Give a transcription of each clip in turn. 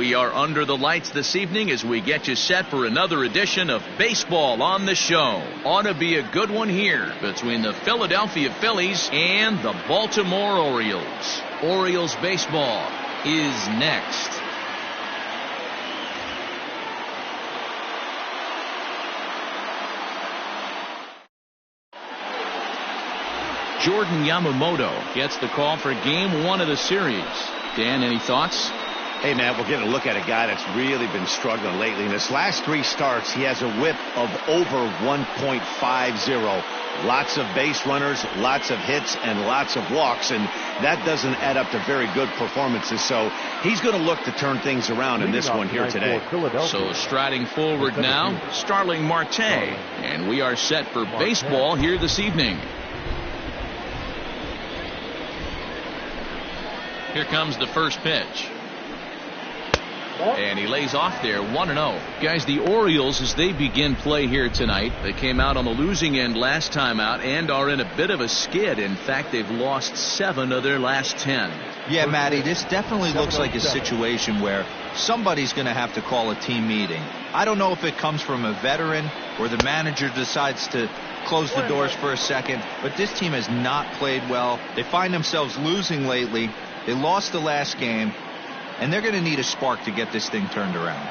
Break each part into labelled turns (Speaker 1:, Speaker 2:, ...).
Speaker 1: We are under the lights this evening as we get you set for another edition of Baseball on the Show. Ought to be a good one here between the Philadelphia Phillies and the Baltimore Orioles. Orioles baseball is next. Jordan Yamamoto gets the call for game 1 of the series. Dan, any thoughts?
Speaker 2: Hey, man, we're getting a look at a guy that's really been struggling lately. In his last 3 starts, he has a whip of over 1.50. Lots of base runners, lots of hits, and lots of walks, and that doesn't add up to very good performances. So he's going to look to turn things around in this one here today.
Speaker 1: So striding forward now, Starling Marte, and we are set for baseball here this evening. Here comes the first pitch. And he lays off there, 1-0. Guys, the Orioles, as they begin play here tonight, they came out on the losing end last time out and are in a bit of a skid. In fact, they've lost 7 of their last 10.
Speaker 3: Yeah, Matty, this definitely looks like a situation where somebody's going to have to call a team meeting. I don't know if it comes from a veteran or the manager decides to close the doors for a second, but this team has not played well. They find themselves losing lately. They lost the last game, and they're going to need a spark to get this thing turned around.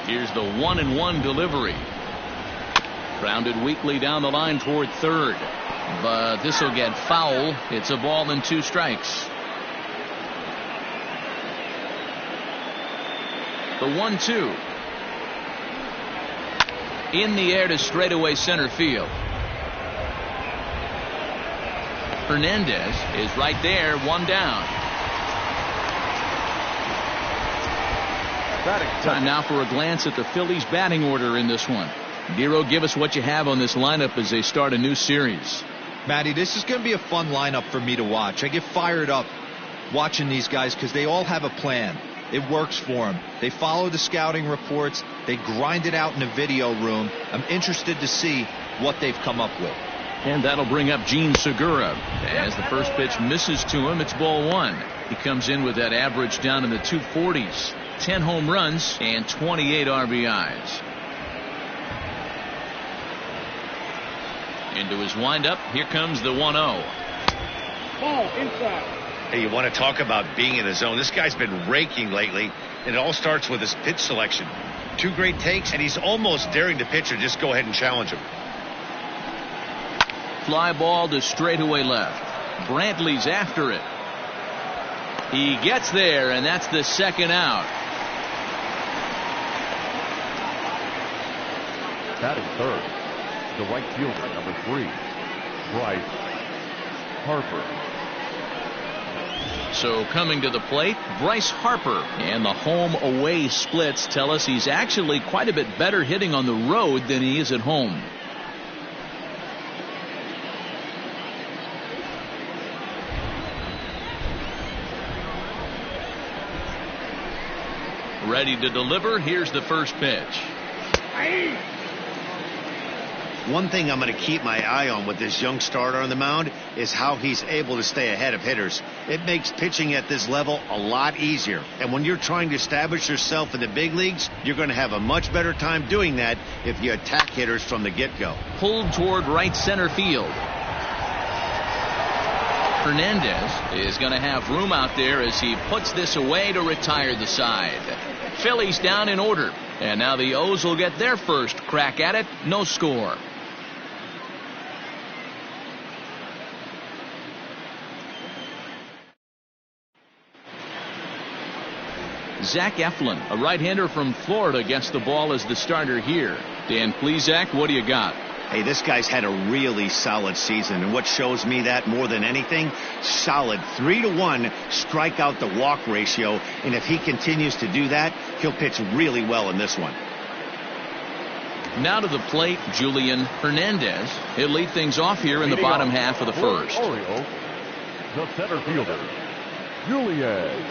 Speaker 1: Here's the 1-1 delivery. Grounded weakly down the line toward third, but this will get foul. It's a ball and 2 strikes. The 1-2 in the air to straightaway center field. Hernandez is right there, 1 down. Time now for a glance at the Phillies batting order in this one. Dero, give us what you have on this lineup as they start a new series.
Speaker 3: Matty, this is going to be a fun lineup for me to watch. I get fired up watching these guys because they all have a plan. It works for them. They follow the scouting reports. They grind it out in the video room. I'm interested to see what they've come up with.
Speaker 1: And that'll bring up Gene Segura. As the first pitch misses to him, it's ball 1. He comes in with that average down in the 240s. 10 home runs and 28 RBIs. Into his windup. Here comes the 1-0.
Speaker 4: Ball inside.
Speaker 2: Hey, you want to talk about being in the zone? This guy's been raking lately, and it all starts with his pitch selection. 2 great takes, and he's almost daring the pitcher just go ahead and challenge him.
Speaker 1: Fly ball to straightaway left. Brantley's after it. He gets there, and that's the second out.
Speaker 4: Batting third, the right fielder, number 3, Bryce Harper.
Speaker 1: So coming to the plate, Bryce Harper. And the home-away splits tell us he's actually quite a bit better hitting on the road than he is at home. Ready to deliver. Here's the first pitch.
Speaker 2: One thing I'm going to keep my eye on with this young starter on the mound is how he's able to stay ahead of hitters. It makes pitching at this level a lot easier. And when you're trying to establish yourself in the big leagues, you're going to have a much better time doing that if you attack hitters from the get-go.
Speaker 1: Pulled toward right center field. Hernandez is going to have room out there as he puts this away to retire the side. Phillies down in order. And now the O's will get their first crack at it. No score. Zach Eflin, a right-hander from Florida, gets the ball as the starter here. Dan Plesac, what do you got?
Speaker 2: Hey, this guy's had a really solid season, and what shows me that more than anything, solid 3-to-1 strikeout to walk ratio, and if he continues to do that, he'll pitch really well in this one.
Speaker 1: Now to the plate, Julian Hernandez. He'll lead things off here in the bottom half of the first.
Speaker 4: Orioles, the center fielder, Julian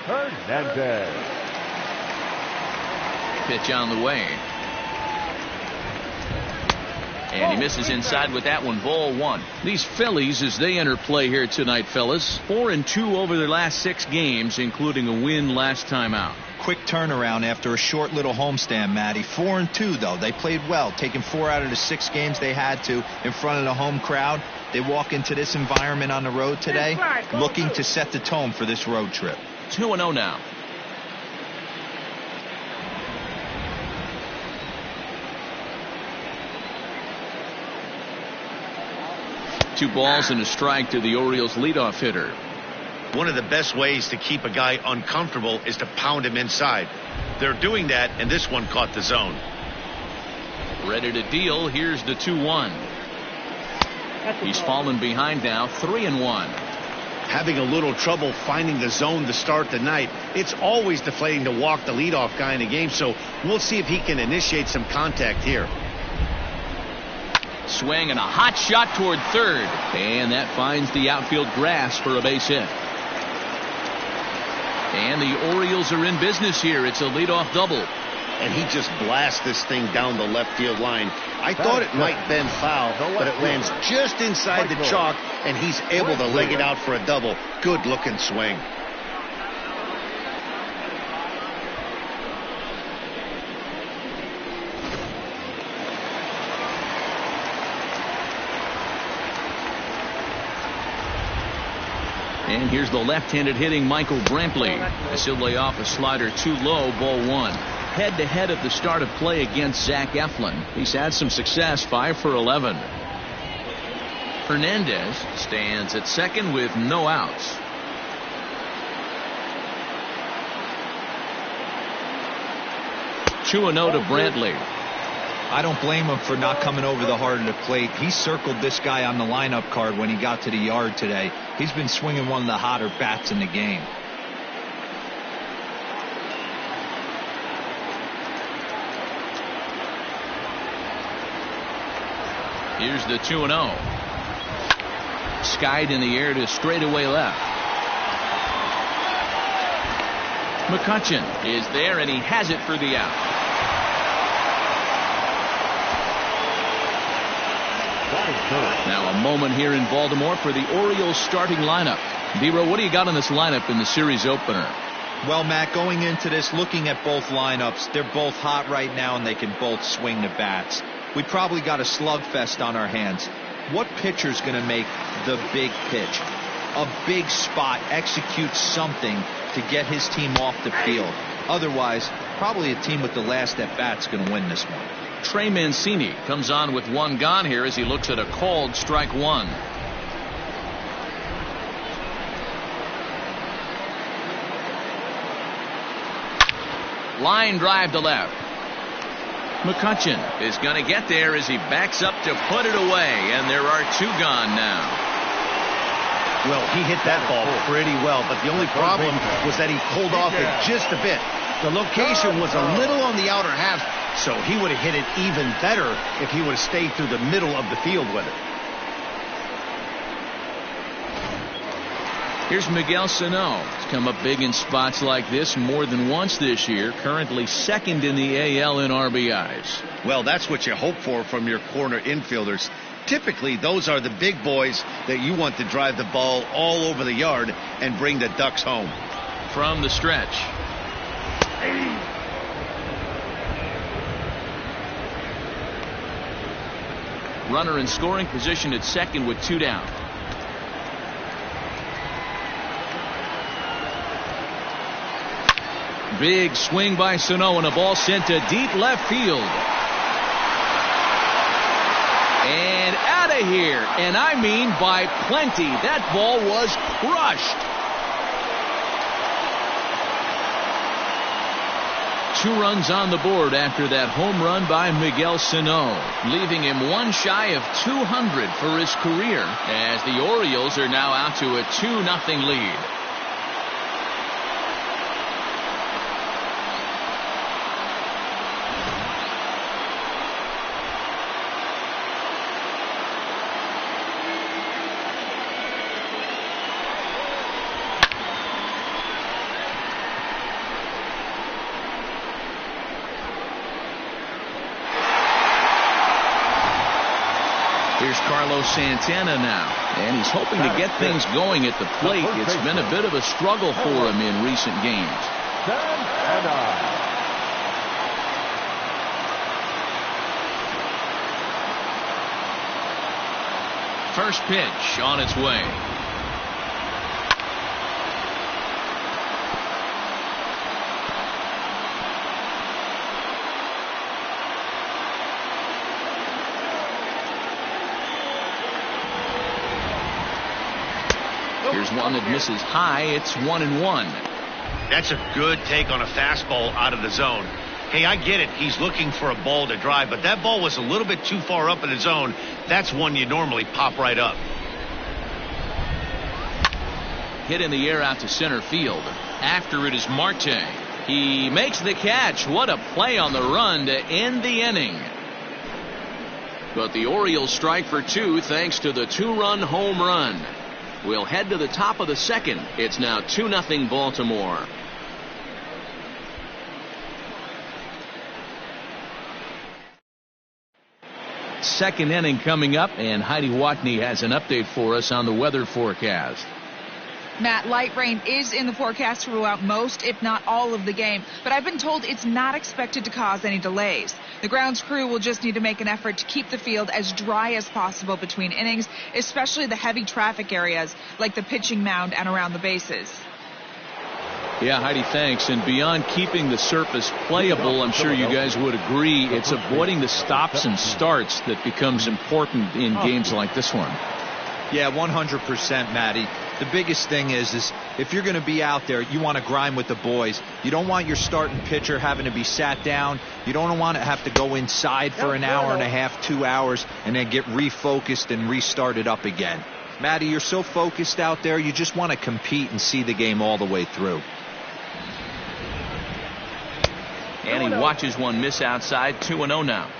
Speaker 4: Hernandez.
Speaker 1: Pitch on the way. And he misses inside with that one, ball 1. These Phillies, as they enter play here tonight, fellas, 4-2 over their last 6 games, including a win last time out.
Speaker 3: quick turnaround after a short little homestand, Matty. 4-2, though. They played well, taking 4 out of the 6 games they had to in front of the home crowd. They walk into this environment on the road today looking to set the tone for this road trip.
Speaker 1: 2-0 now. Two balls and a strike to the Orioles leadoff hitter.
Speaker 2: One of the best ways to keep a guy uncomfortable is to pound him inside. They're doing that, and this one caught the zone.
Speaker 1: Ready to deal. Here's the 2-1. He's fallen behind now, 3-1.
Speaker 2: Having a little trouble finding the zone to start the night. It's always deflating to walk the leadoff guy in a game, so we'll see if he can initiate some contact here.
Speaker 1: Swing and a hot shot toward third, and that finds the outfield grass for a base hit. And the Orioles are in business here. It's a leadoff double.
Speaker 2: And he just blasts this thing down the left field line. I thought it might bend foul, but it lands just inside the chalk, and he's able to leg it out for a double. Good looking swing.
Speaker 1: And here's the left-handed hitting Michael Brantley. As he'll lay off a slider too low, ball 1. Head-to-head at the start of play against Zach Eflin. He's had some success, 5 for 11. Hernandez stands at second with no outs. Two and 0 to Brantley.
Speaker 3: I don't blame him for not coming over the heart of the plate. He circled this guy on the lineup card when he got to the yard today. He's been swinging one of the hotter bats in the game.
Speaker 1: Here's the 2-0. Skied in the air to straightaway left. McCutchen is there, and he has it for the out. Now a moment here in Baltimore for the Orioles starting lineup. D-Row, what do you got on this lineup in the series opener?
Speaker 3: Well, Matt, going into this, looking at both lineups, they're both hot right now, and they can both swing the bats. We probably got a slugfest on our hands. What pitcher's going to make the big pitch? A big spot, execute something to get his team off the field. Otherwise, probably a team with the last at-bat's going to win this one.
Speaker 1: Trey Mancini comes on with one gone here as he looks at a called strike 1. Line drive to left. McCutchen is going to get there as he backs up to put it away, and there are 2 gone now.
Speaker 2: Well, he hit that ball pretty well, but the only problem was that he pulled off it just a bit. The location was a little on the outer half, so he would have hit it even better if he would have stayed through the middle of the field with it.
Speaker 1: Here's Miguel Sano. He's come up big in spots like this more than once this year. Currently second in the AL in RBIs.
Speaker 2: Well, that's what you hope for from your corner infielders. Typically, those are the big boys that you want to drive the ball all over the yard and bring the Ducks home.
Speaker 1: From the stretch. Runner in scoring position at second with 2 down. Big swing by Sano, and a ball sent to deep left field. And out of here, and I mean by plenty. That ball was crushed. 2 runs on the board after that home run by Miguel Sano, leaving him 1 shy of 200 for his career, as the Orioles are now out to a 2-0 lead. Here's Carlos Santana now, and he's hoping to get things going at the plate. It's been a bit of a struggle for him in recent games.
Speaker 4: and 9.
Speaker 1: First pitch on its way. Here's one that misses high. It's 1-1.
Speaker 2: That's a good take on a fastball out of the zone. Hey, I get it. He's looking for a ball to drive, but that ball was a little bit too far up in the zone. That's one you normally pop right up.
Speaker 1: Hit in the air out to center field. After it is Marte. He makes the catch. What a play on the run to end the inning. But the Orioles strike for 2 thanks to the 2-run home run. We'll head to the top of the second. It's now 2-0 Baltimore. Second inning coming up, and Heidi Watney has an update for us on the weather forecast.
Speaker 5: Matt, light rain is in the forecast throughout most, if not all, of the game, but I've been told it's not expected to cause any delays. The grounds crew will just need to make an effort to keep the field as dry as possible between innings, especially the heavy traffic areas like the pitching mound and around the bases.
Speaker 1: Yeah, Heidi, thanks. And beyond keeping the surface playable, I'm sure you guys would agree, it's avoiding the stops and starts that becomes important in games like this one.
Speaker 3: Yeah, 100%, Matty. The biggest thing is if you're going to be out there, you want to grind with the boys. You don't want your starting pitcher having to be sat down. You don't want to have to go inside for an hour and a half, 2 hours, and then get refocused and restarted up again. Matty, you're so focused out there, you just want to compete and see the game all the way through.
Speaker 1: And he watches one miss outside. 2-0 now.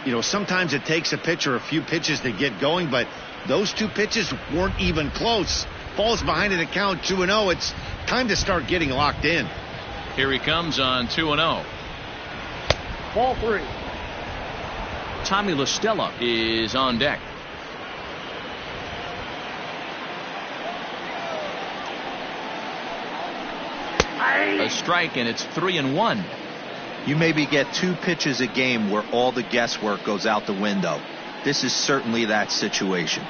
Speaker 2: You know, sometimes it takes a pitcher a few pitches to get going, but those 2 pitches weren't even close. Falls behind in the count, 2-0. It's time to start getting locked in.
Speaker 1: Here he comes on 2-0.
Speaker 4: Ball 3.
Speaker 1: Tommy La Stella is on deck. A strike, and it's 3-1.
Speaker 3: You maybe get 2 pitches a game where all the guesswork goes out the window. This is certainly that situation.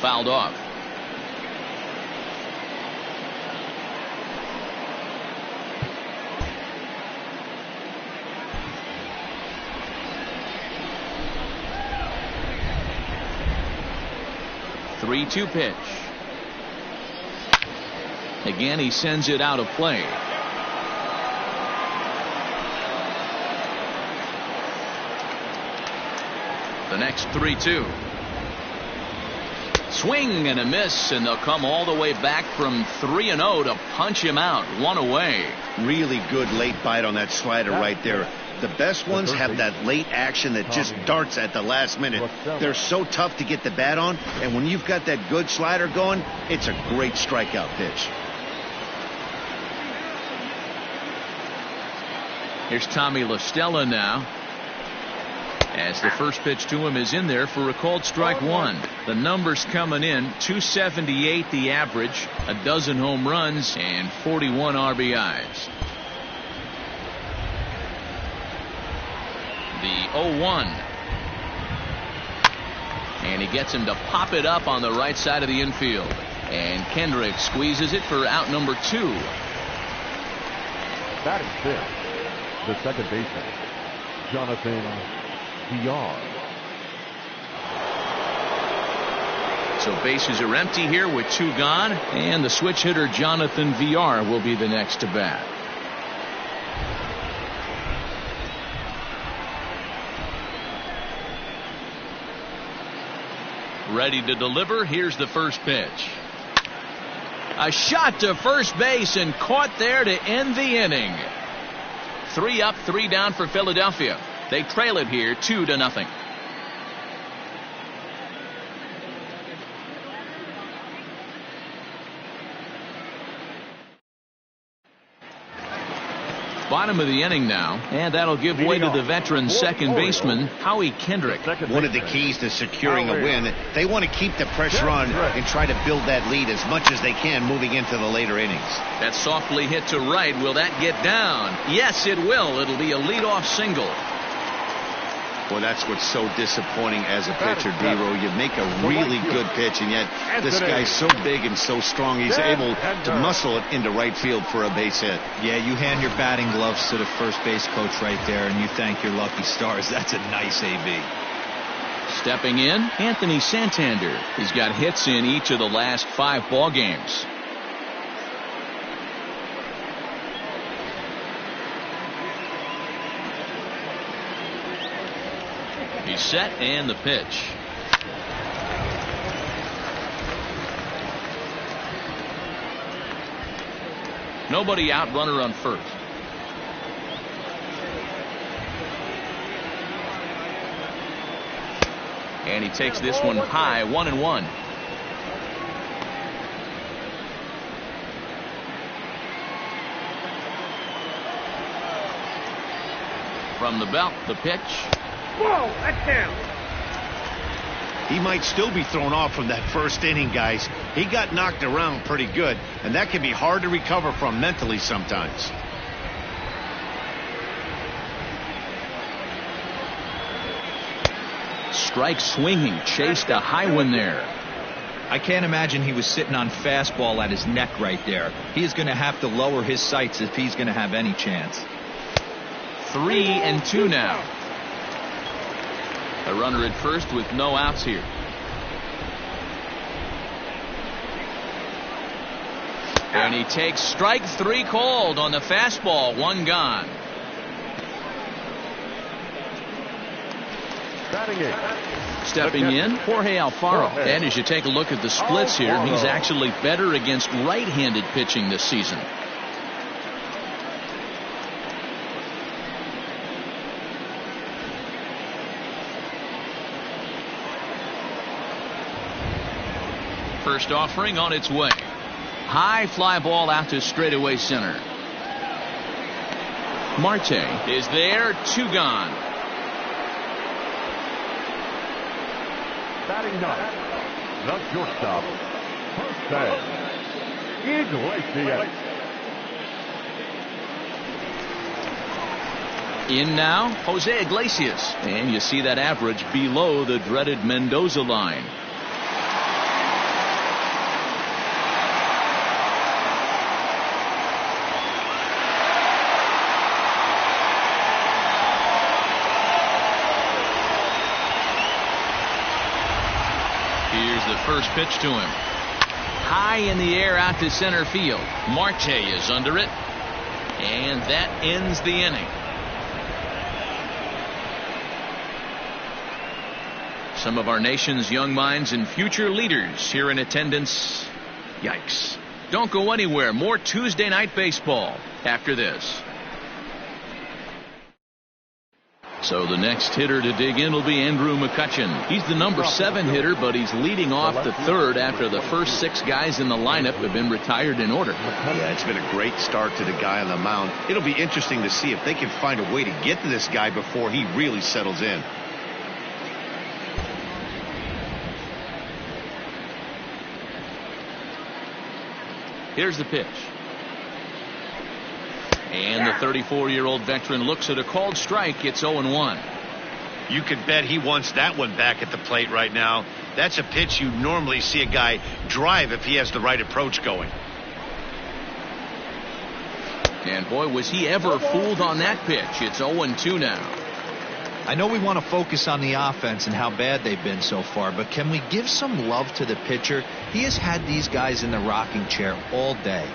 Speaker 1: Fouled off. Three-two pitch. Again, he sends it out of play. The next 3-2. Swing and a miss, and they'll come all the way back from 3-0 to punch him out. 1 away.
Speaker 2: Really good late bite on that slider right there. The best ones have that late action that just darts at the last minute. They're so tough to get the bat on, and when you've got that good slider going, it's a great strikeout pitch.
Speaker 1: Here's Tommy La Stella now, as the first pitch to him is in there for a called strike 1. The numbers coming in: 278 the average, a dozen home runs, and 41 RBIs. The 0-1. And he gets him to pop it up on the right side of the infield. And Kendrick squeezes it for out number 2.
Speaker 4: Batting fifth, the second baseman, Jonathan VR.
Speaker 1: So bases are empty here with 2 gone, and the switch hitter Jonathan VR will be the next to bat. Ready to deliver. Here's the first pitch. A shot to first base and caught there to end the inning. 3 up, 3 down for Philadelphia. They trail it here 2-0. Bottom of the inning now, and that'll give way to the veteran second baseman, Howie Kendrick.
Speaker 2: One of the keys to securing a win, they want to keep the pressure on and try to build that lead as much as they can moving into the later innings.
Speaker 1: That softly hit to right. Will that get down? Yes, it will. It'll be a leadoff single.
Speaker 2: Well, that's what's so disappointing as a pitcher, D-Row. You make a really good pitch, and yet this guy's so big and so strong, he's able to muscle it into right field for a base hit.
Speaker 3: Yeah, you hand your batting gloves to the first base coach right there, and you thank your lucky stars. That's a nice AB.
Speaker 1: Stepping in, Anthony Santander. He's got hits in each of the last 5 ball games. He's set, and the pitch. Nobody out, runner on first. And he takes this one high, 1-1. From the belt, the pitch.
Speaker 6: Whoa, that's down.
Speaker 2: He might still be thrown off from that first inning, guys. He got knocked around pretty good, and that can be hard to recover from mentally sometimes.
Speaker 1: Strike swinging, chased a high one there.
Speaker 3: I can't imagine he was sitting on fastball at his neck right there. He is going to have to lower his sights if he's going to have any chance.
Speaker 1: 3-2 now. A runner at first with no outs here. And he takes strike 3 called on the fastball. 1 gone. Stepping in, Jorge Alfaro. And as you take a look at the splits here, he's actually better against right-handed pitching this season. First offering on its way. High fly ball out to straightaway center. Marte is there, 2 gone.
Speaker 4: Batting ninth, the shortstop, Jose Iglesias.
Speaker 1: In now, Jose Iglesias. And you see that average below the dreaded Mendoza line. Here's the first pitch to him. High in the air out to center field. Marte is under it. And that ends the inning. Some of our nation's young minds and future leaders here in attendance. Yikes. Don't go anywhere. More Tuesday Night Baseball after this. So the next hitter to dig in will be Andrew McCutchen. He's the number 7 hitter, but he's leading off the third after the first 6 guys in the lineup have been retired in order.
Speaker 2: Yeah, it's been a great start to the guy on the mound. It'll be interesting to see if they can find a way to get to this guy before he really settles in.
Speaker 1: Here's the pitch. And the 34-year-old veteran looks at a called strike. It's 0-1.
Speaker 2: You could bet he wants that one back at the plate right now. That's a pitch you normally see a guy drive if he has the right approach going.
Speaker 1: And boy, was he ever fooled on that pitch. It's 0-2 now.
Speaker 3: I know we want to focus on the offense and how bad they've been so far, but can we give some love to the pitcher? He has had these guys in the rocking chair all day.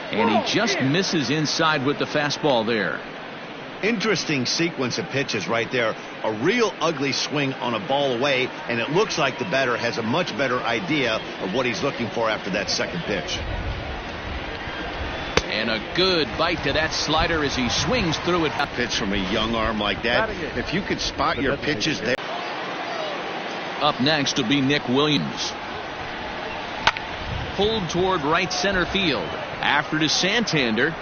Speaker 1: And he just misses inside with the fastball there.
Speaker 2: Interesting sequence of pitches right there. A real ugly swing on a ball away, and it looks like the batter has a much better idea of what he's looking for after that second pitch.
Speaker 1: And a good bite to that slider as he swings through it.
Speaker 2: Pitch from a young arm like that. If you could spot your pitches there.
Speaker 1: Up next will be Nick Williams. pulled toward right center field. After to Santander.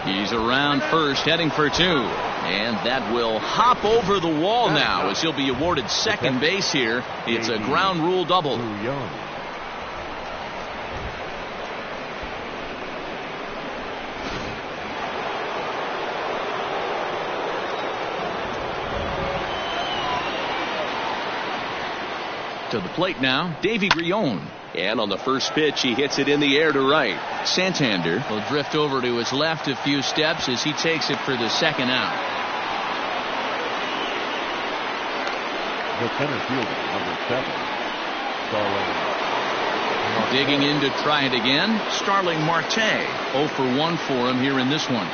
Speaker 1: He's around first, heading for two. And that will hop over the wall now as he'll be awarded second base here. It's a ground rule double. To the plate now, Davy Grione. And on the first pitch, he hits it in the air to right. Santander will drift over to his left a few steps as he takes it for the second out.
Speaker 4: The center fielder, number 7, Starling.
Speaker 1: Digging in to try it again, Starling Marte. 0 for 1 for him here in this one.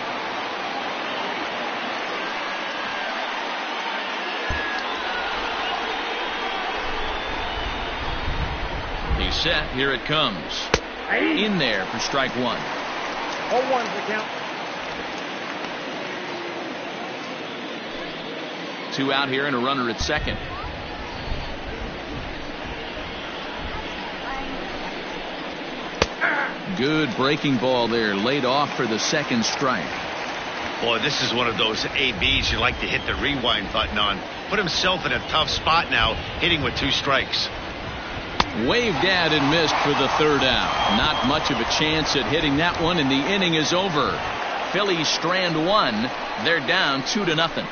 Speaker 1: He's set. Here it comes. In there for strike one.
Speaker 6: 0-1's the count.
Speaker 1: 2 out here and a runner at second. Good breaking ball there, laid off for the second strike.
Speaker 2: Boy, this is one of those ABs you like to hit the rewind button on. Put himself in a tough spot now, hitting with 2 strikes.
Speaker 1: Waved at and missed for the third out. Not much of a chance at hitting that one, and the inning is over. Phillies strand 1. They're down 2-0.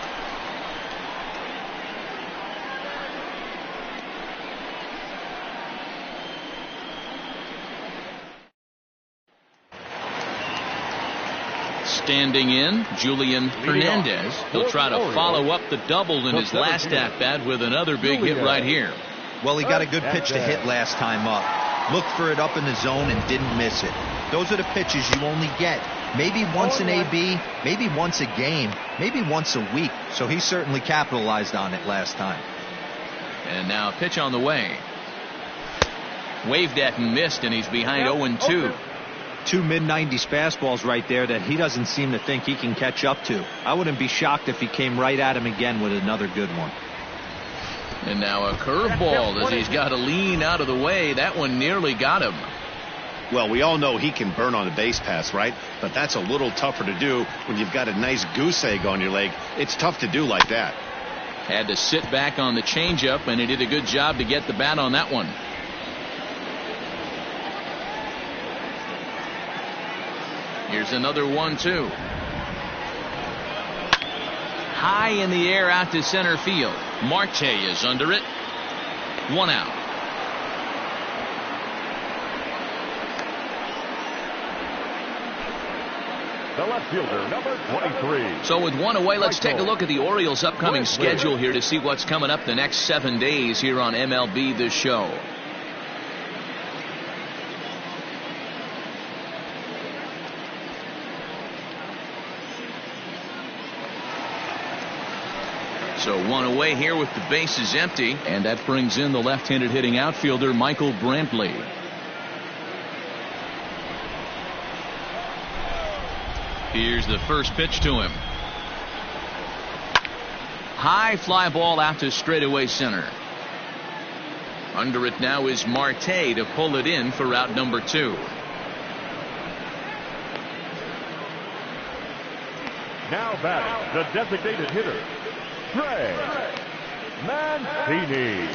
Speaker 1: Standing in, Julian Hernandez. He'll try to follow up the double in his last at-bat with another big hit right here.
Speaker 3: Well, he got a good pitch to hit last time up. Looked for it up in the zone and didn't miss it. Those are the pitches you only get. Maybe once an AB, maybe once a game, maybe once a week. So he certainly capitalized on it last time.
Speaker 1: And now a pitch on the way. Waved at and missed, and he's behind 0-2.
Speaker 3: 2 mid-90s fastballs right there that he doesn't seem to think he can catch up to. I wouldn't be shocked if he came right at him again with another good one.
Speaker 1: And now a curveball as he's got to lean out of the way. That one nearly got him.
Speaker 2: Well, we all know he can burn on a base pass, right? But that's a little tougher to do when you've got a nice goose egg on your leg. It's tough to do like that.
Speaker 1: Had to sit back on the changeup, and he did a good job to get the bat on that one. Here's another 1-2. High in the air out to center field. Marte is under it. 1 out.
Speaker 4: The left fielder, number 23.
Speaker 1: So with 1 away, let's take a look at the Orioles' upcoming schedule here to see what's coming up the next 7 days here on MLB The Show. So 1 away here with the bases empty, and that brings in the left-handed hitting outfielder Michael Brantley. Here's the first pitch to him. High fly ball out to straightaway center. Under it now is Marte to pull it in for out number 2.
Speaker 4: Now batting, the designated hitter, Trey Mancini.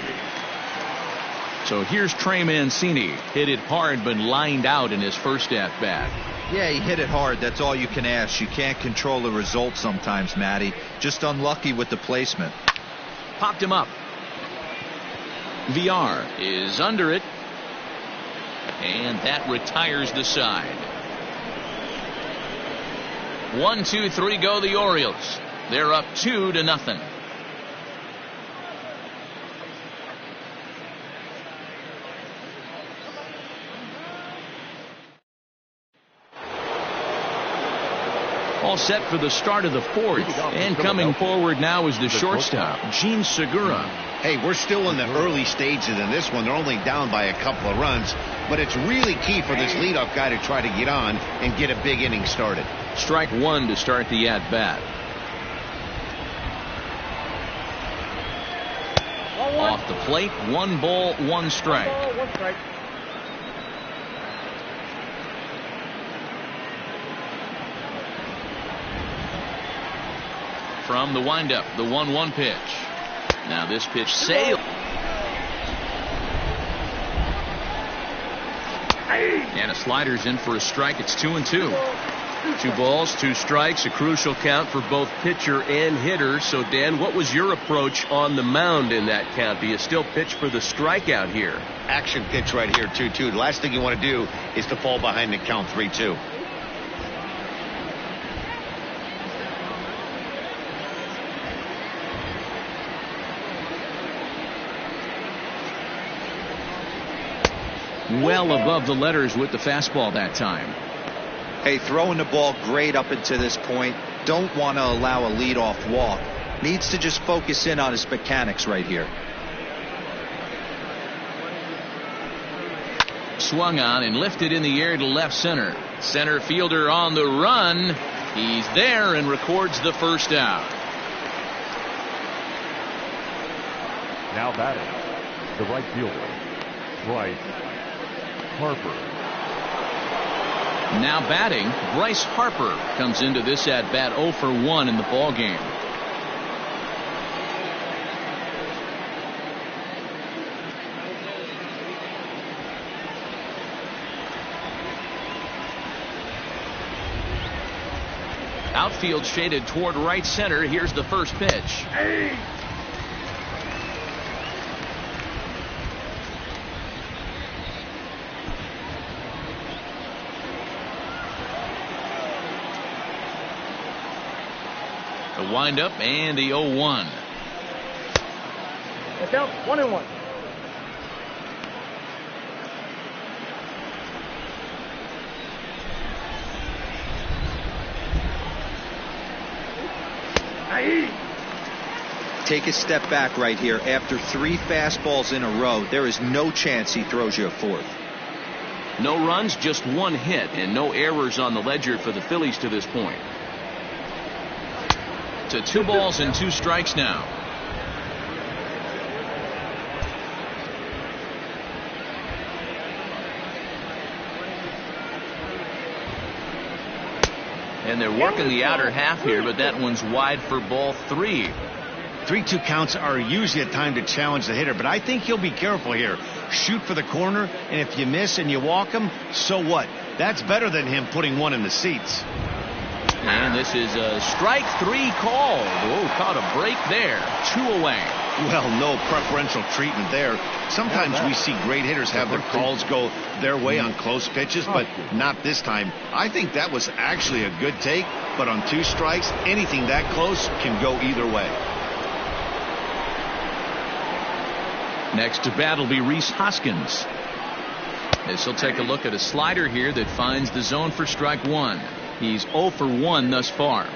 Speaker 1: So here's Trey Mancini. Hit it hard but lined out in his first at-bat.
Speaker 3: Yeah, he hit it hard. That's all you can ask. You can't control the result sometimes, Matty. Just unlucky with the placement.
Speaker 1: Popped him up. VR is under it. And that retires the side. 1, 2, 3 go the Orioles. They're up 2-0. All set for the start of the 4th. And coming forward now is the shortstop, Gene Segura.
Speaker 2: Hey, we're still in the early stages in this one. They're only down by a couple of runs. But it's really key for this leadoff guy to try to get on and get a big inning started.
Speaker 1: Strike 1 to start the at-bat. Off the plate, 1 ball, 1 strike. from the windup, the 1-1 pitch. Now this pitch sailed. And a slider's in for a strike. It's 2-2. 2 balls, 2 strikes, a crucial count for both pitcher and hitter. So, Dan, what was your approach on the mound in that count? Do you still pitch for the strikeout here?
Speaker 2: Action pitch right here, 2-2. The last thing you want to do is to fall behind the count 3-2.
Speaker 1: Well above the letters with the fastball that time.
Speaker 3: Hey, throwing the ball great up until this point. Don't want to allow a leadoff walk. Needs to just focus in on his mechanics right here.
Speaker 1: Swung on and lifted in the air to left center. Center fielder on the run. He's there and records the first out.
Speaker 4: Now batting, the right fielder, Bryce Harper.
Speaker 1: Now batting, Bryce Harper comes into this at bat 0 for 1 in the ball game. Outfield shaded toward right center. Here's the first pitch. The windup and the 0-1.
Speaker 6: The count 1-1.
Speaker 3: Take a step back right here. After 3 fastballs in a row, there is no chance he throws you a 4th.
Speaker 1: No runs, just 1 hit, and no errors on the ledger for the Phillies to this point. To 2 balls and 2 strikes now. And they're working the outer half here, but that one's wide for ball 3.
Speaker 2: 3-2 counts are usually a time to challenge the hitter, but I think he'll be careful here. Shoot for the corner, and if you miss and you walk him, so what? That's better than him putting one in the seats.
Speaker 1: And this is a strike 3 called. Oh, caught a break there. 2 away.
Speaker 2: Well, no preferential treatment there. Sometimes we see great hitters have their calls go their way on close pitches, but not this time. I think that was actually a good take, but on 2 strikes, anything that close can go either way.
Speaker 1: Next to bat will be Rhys Hoskins. As he'll take a look at a slider here that finds the zone for strike 1. He's 0 for 1 thus far.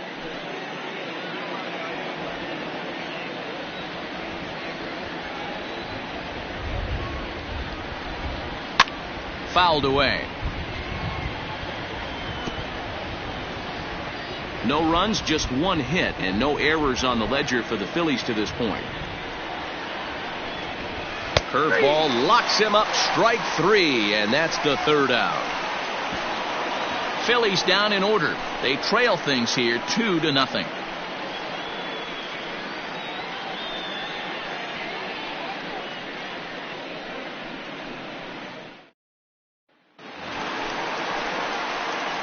Speaker 1: Fouled away. No runs, just 1 hit, and no errors on the ledger for the Phillies to this point. Curveball locks him up, strike 3, and that's the 3rd out. Phillies down in order. They trail things here 2-0.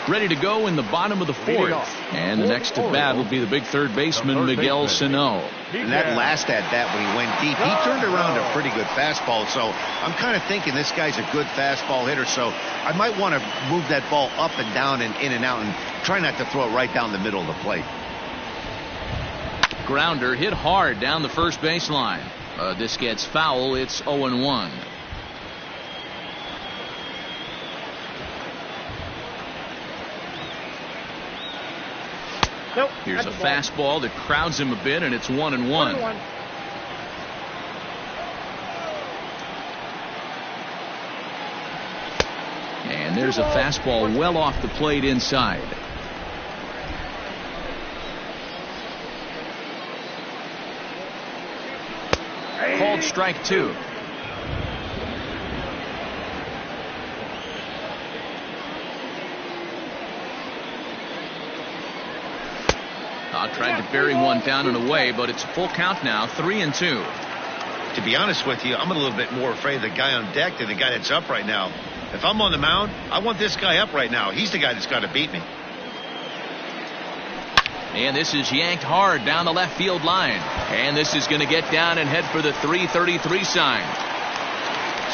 Speaker 1: Ready to go in the bottom of the 4th. And the next to bat will be the big third baseman, Miguel Sano.
Speaker 2: And that last at-bat when he went deep, he turned around a pretty good fastball. So I'm kind of thinking this guy's a good fastball hitter. So I might want to move that ball up and down and in and out and try not to throw it right down the middle of the plate.
Speaker 1: Grounder hit hard down the first baseline. This gets foul. It's 0-1.
Speaker 6: Nope.
Speaker 1: Here's a fastball that crowds him a bit, and it's 1-1. And there's a fastball well off the plate inside. Called strike 2. Tried to bury one down and away, but it's a full count now, 3-2.
Speaker 2: To be honest with you, I'm a little bit more afraid of the guy on deck than the guy that's up right now. If I'm on the mound, I want this guy up right now. He's the guy that's got to beat me.
Speaker 1: And this is yanked hard down the left field line. And this is going to get down and head for the 333 sign.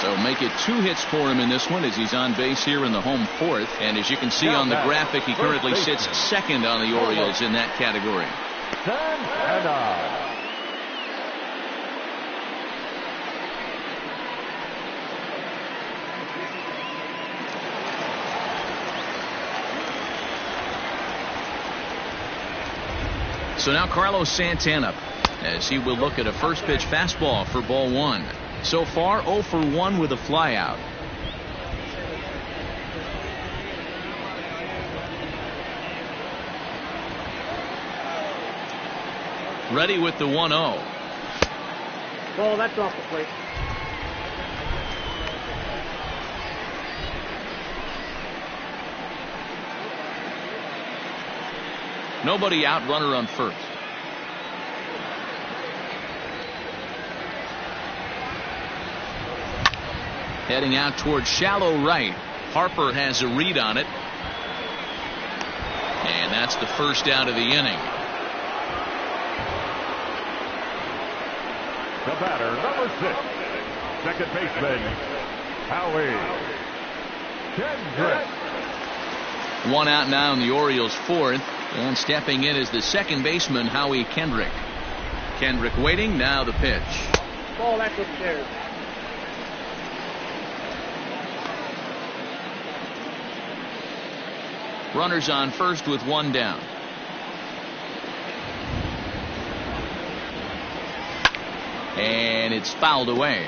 Speaker 1: So make it 2 hits for him in this one as he's on base here in the home fourth. And as you can see on the graphic, he currently sits second on the Orioles in that category. So now Carlos Santana as he will look at a first pitch fastball for ball 1. So far 0 for 1 with a flyout. Ready with the 1-0.
Speaker 6: Ball, that's off the plate.
Speaker 1: Nobody out, runner on first. Heading out towards shallow right. Harper has a read on it. And that's the first out of the inning.
Speaker 4: The batter, number 6, second baseman, Howie Kendrick.
Speaker 1: 1 out now in the Orioles' fourth. And stepping in is the second baseman, Howie Kendrick. Kendrick waiting, now the pitch.
Speaker 6: Ball, that's upstairs.
Speaker 1: Runners on first with 1 down. And it's fouled away.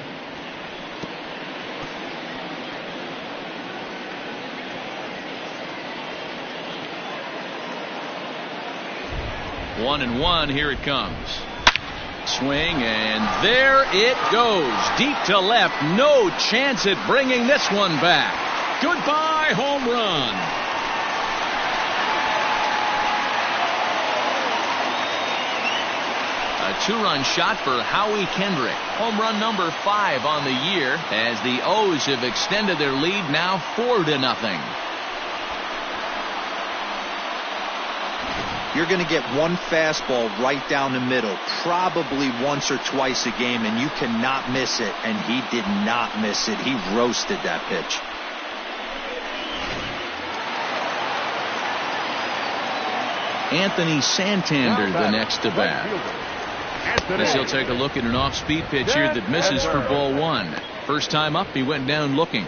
Speaker 1: One and one, here it comes. Swing, and there it goes. Deep to left. No chance at bringing this one back. Goodbye, home run. A 2-run shot for Howie Kendrick. Home run number 5 on the year as the O's have extended their lead now 4-0.
Speaker 3: You're going to get one fastball right down the middle, probably once or twice a game, and you cannot miss it. And he did not miss it. He roasted that pitch.
Speaker 1: Anthony Santander the next to bat. As he'll take a look at an off-speed pitch here that misses for ball 1. First time up, he went down looking.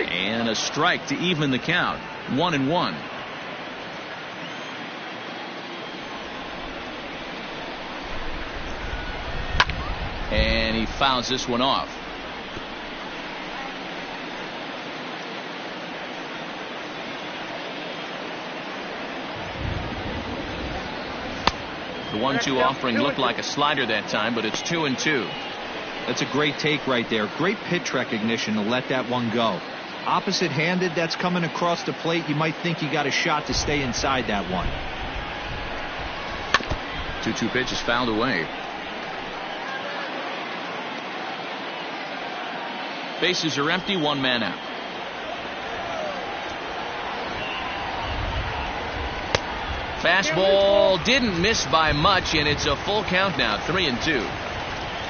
Speaker 1: And a strike to even the count. 1-1. And he fouls this one off. The 1-2 offering looked like a slider that time, but it's 2-2.
Speaker 3: That's a great take right there. Great pitch recognition to let that one go. Opposite handed, that's coming across the plate. You might think you got a shot to stay inside that one.
Speaker 1: 2-2 pitch is fouled away. Bases are empty, 1 man out. Fastball didn't miss by much, and it's a full count now, 3-2.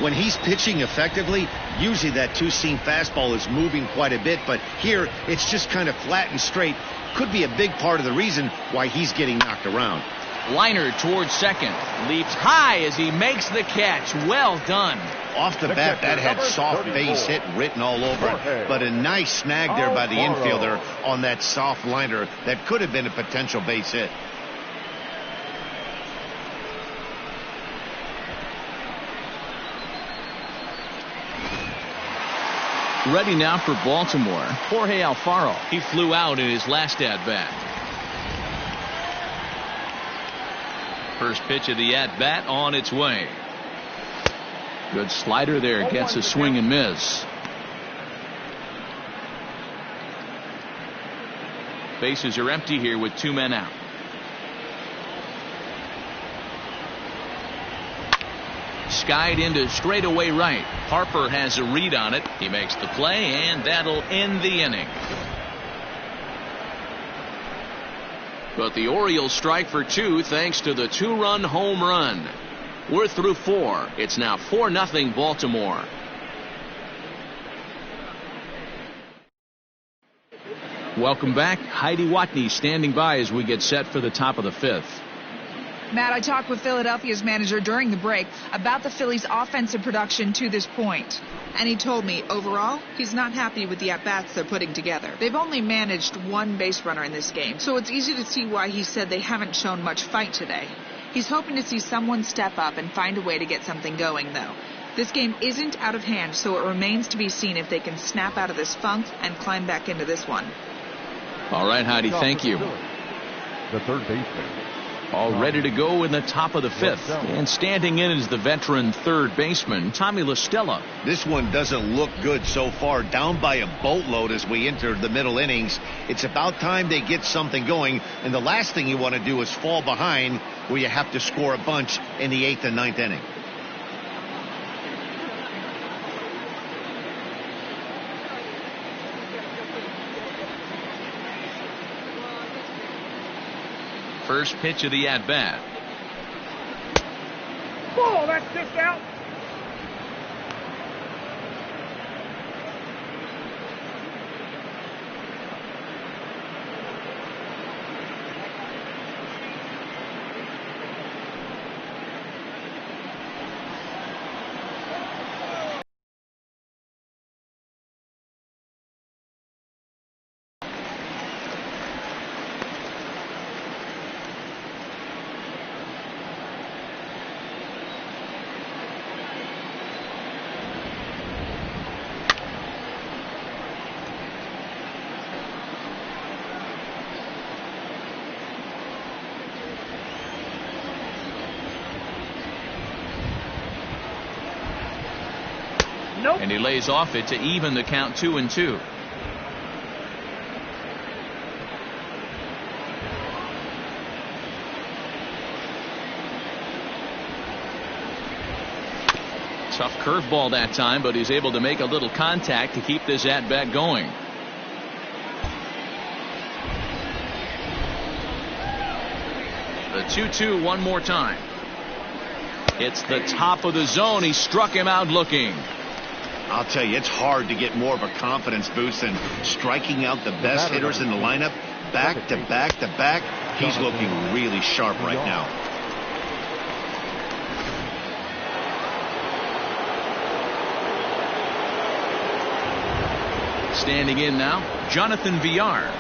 Speaker 2: When he's pitching effectively, usually that 2-seam fastball is moving quite a bit, but here it's just kind of flat and straight. Could be a big part of the reason why he's getting knocked around.
Speaker 1: Liner towards second. Leaps high as he makes the catch. Well done.
Speaker 2: Off the bat, that had soft base hit written all over it, but a nice snag there by the infielder on that soft liner that could have been a potential base hit.
Speaker 1: Ready now for Baltimore, Jorge Alfaro. He flew out in his last at-bat. First pitch of the at-bat on its way. Good slider there. Gets a swing and miss. Bases are empty here with 2 men out. Skied into straightaway right. Harper has a read on it. He makes the play, and that'll end the inning. But the Orioles strike for 2 thanks to the 2-run home run. We're through 4. It's now 4-0 Baltimore. Welcome back. Heidi Watney standing by as we get set for the top of the 5th.
Speaker 5: Matt, I talked with Philadelphia's manager during the break about the Phillies' offensive production to this point. And he told me, overall, he's not happy with the at-bats they're putting together. They've only managed 1 base runner in this game, so it's easy to see why he said they haven't shown much fight today. He's hoping to see someone step up and find a way to get something going, though. This game isn't out of hand, so it remains to be seen if they can snap out of this funk and climb back into this one.
Speaker 1: All right, Heidi, thank you.
Speaker 4: The third baseman.
Speaker 1: All ready to go in the top of the 5th. And standing in is the veteran third baseman, Tommy La Stella.
Speaker 2: This one doesn't look good so far. Down by a boatload as we enter the middle innings. It's about time they get something going. And the last thing you want to do is fall behind where you have to score a bunch in the 8th and 9th inning.
Speaker 1: First pitch of the at-bat.
Speaker 6: Ball, that's just out. Nope.
Speaker 1: And he lays off it to even the count 2-2. Tough curveball that time, but he's able to make a little contact to keep this at-bat going. The 2-2 one more time. It's the top of the zone. He struck him out looking.
Speaker 2: I'll tell you, it's hard to get more of a confidence boost than striking out the best hitters in the lineup back to back to back. He's looking really sharp right now.
Speaker 1: Standing in now, Jonathan Villar.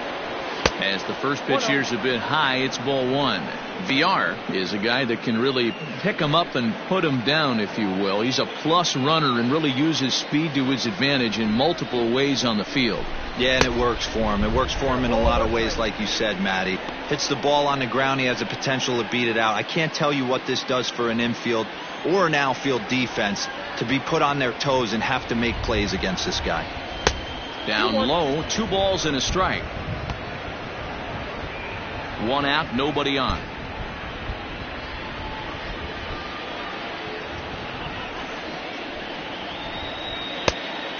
Speaker 1: As the first pitch here's a bit high, it's ball 1. Villar is a guy that can really pick him up and put him down, if you will. He's a plus runner and really uses speed to his advantage in multiple ways on the field.
Speaker 3: Yeah, and it works for him. It works for him in a lot of ways, like you said, Matty. Hits the ball on the ground. He has the potential to beat it out. I can't tell you what this does for an infield or an outfield defense to be put on their toes and have to make plays against this guy.
Speaker 1: Down low, 2 balls and a strike. 1 out, nobody on.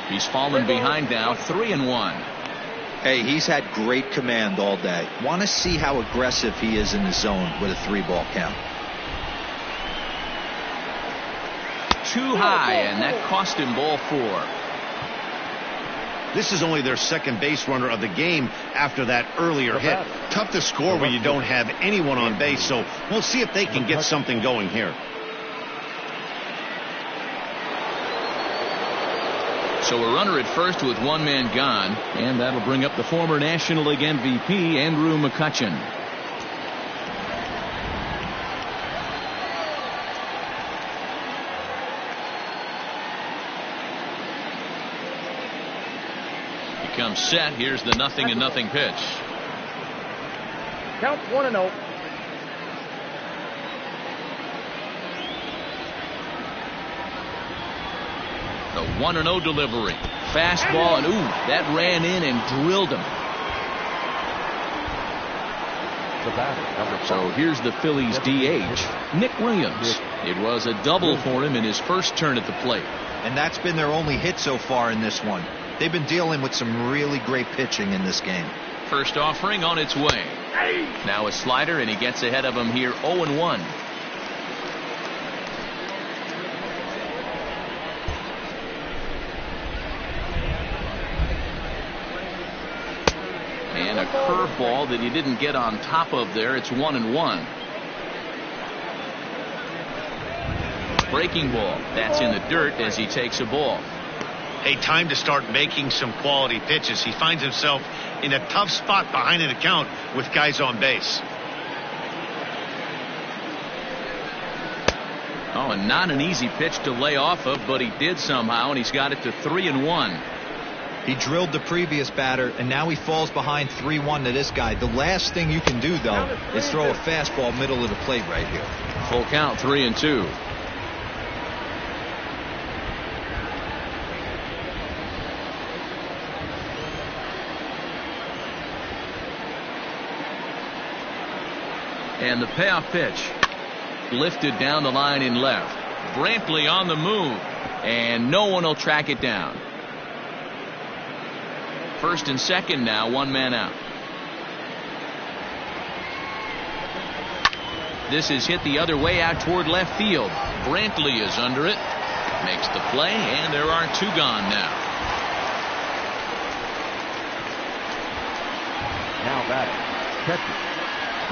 Speaker 1: He's fallen behind now, 3-1.
Speaker 3: Hey, he's had great command all day. Want to see how aggressive he is in the zone with a 3-ball count.
Speaker 1: Too high, and that cost him ball 4.
Speaker 2: This is only their second base runner of the game after that earlier hit. Tough to score when you don't have anyone on base, so we'll see if they can get something going here.
Speaker 1: So a runner at first with 1 man gone, and that'll bring up the former National League MVP, Andrew McCutchen. Comes set. Here's the 0-0 pitch.
Speaker 6: Count 1-0.
Speaker 1: 1-0 delivery. Fastball, and ooh, that ran in and drilled him.
Speaker 4: The batter, number 5.
Speaker 1: So here's the Phillies DH, Nick Williams. It was a double for him in his first turn at the plate.
Speaker 3: And that's been their only hit so far in this one. They've been dealing with some really great pitching in this game.
Speaker 1: First offering on its way. Now a slider, and he gets ahead of him here 0-1. And a curveball that he didn't get on top of there. It's 1-1. Breaking ball. That's in the dirt as he takes a ball.
Speaker 2: Hey, time to start making some quality pitches. He finds himself in a tough spot behind an account with guys on base.
Speaker 1: Oh, and not an easy pitch to lay off of, but he did somehow, and he's got it to 3-1.
Speaker 3: He drilled the previous batter, and now he falls behind 3-1 to this guy. The last thing you can do, though, is throw a fastball middle of the plate right here.
Speaker 1: Full count, 3-2. And the payoff pitch. Lifted down the line in left. Brantley on the move. And no one will track it down. First and second now, one man out. This is hit the other way out toward left field. Brantley is under it. Makes the play, and there are two gone now.
Speaker 4: Now batting, catcher,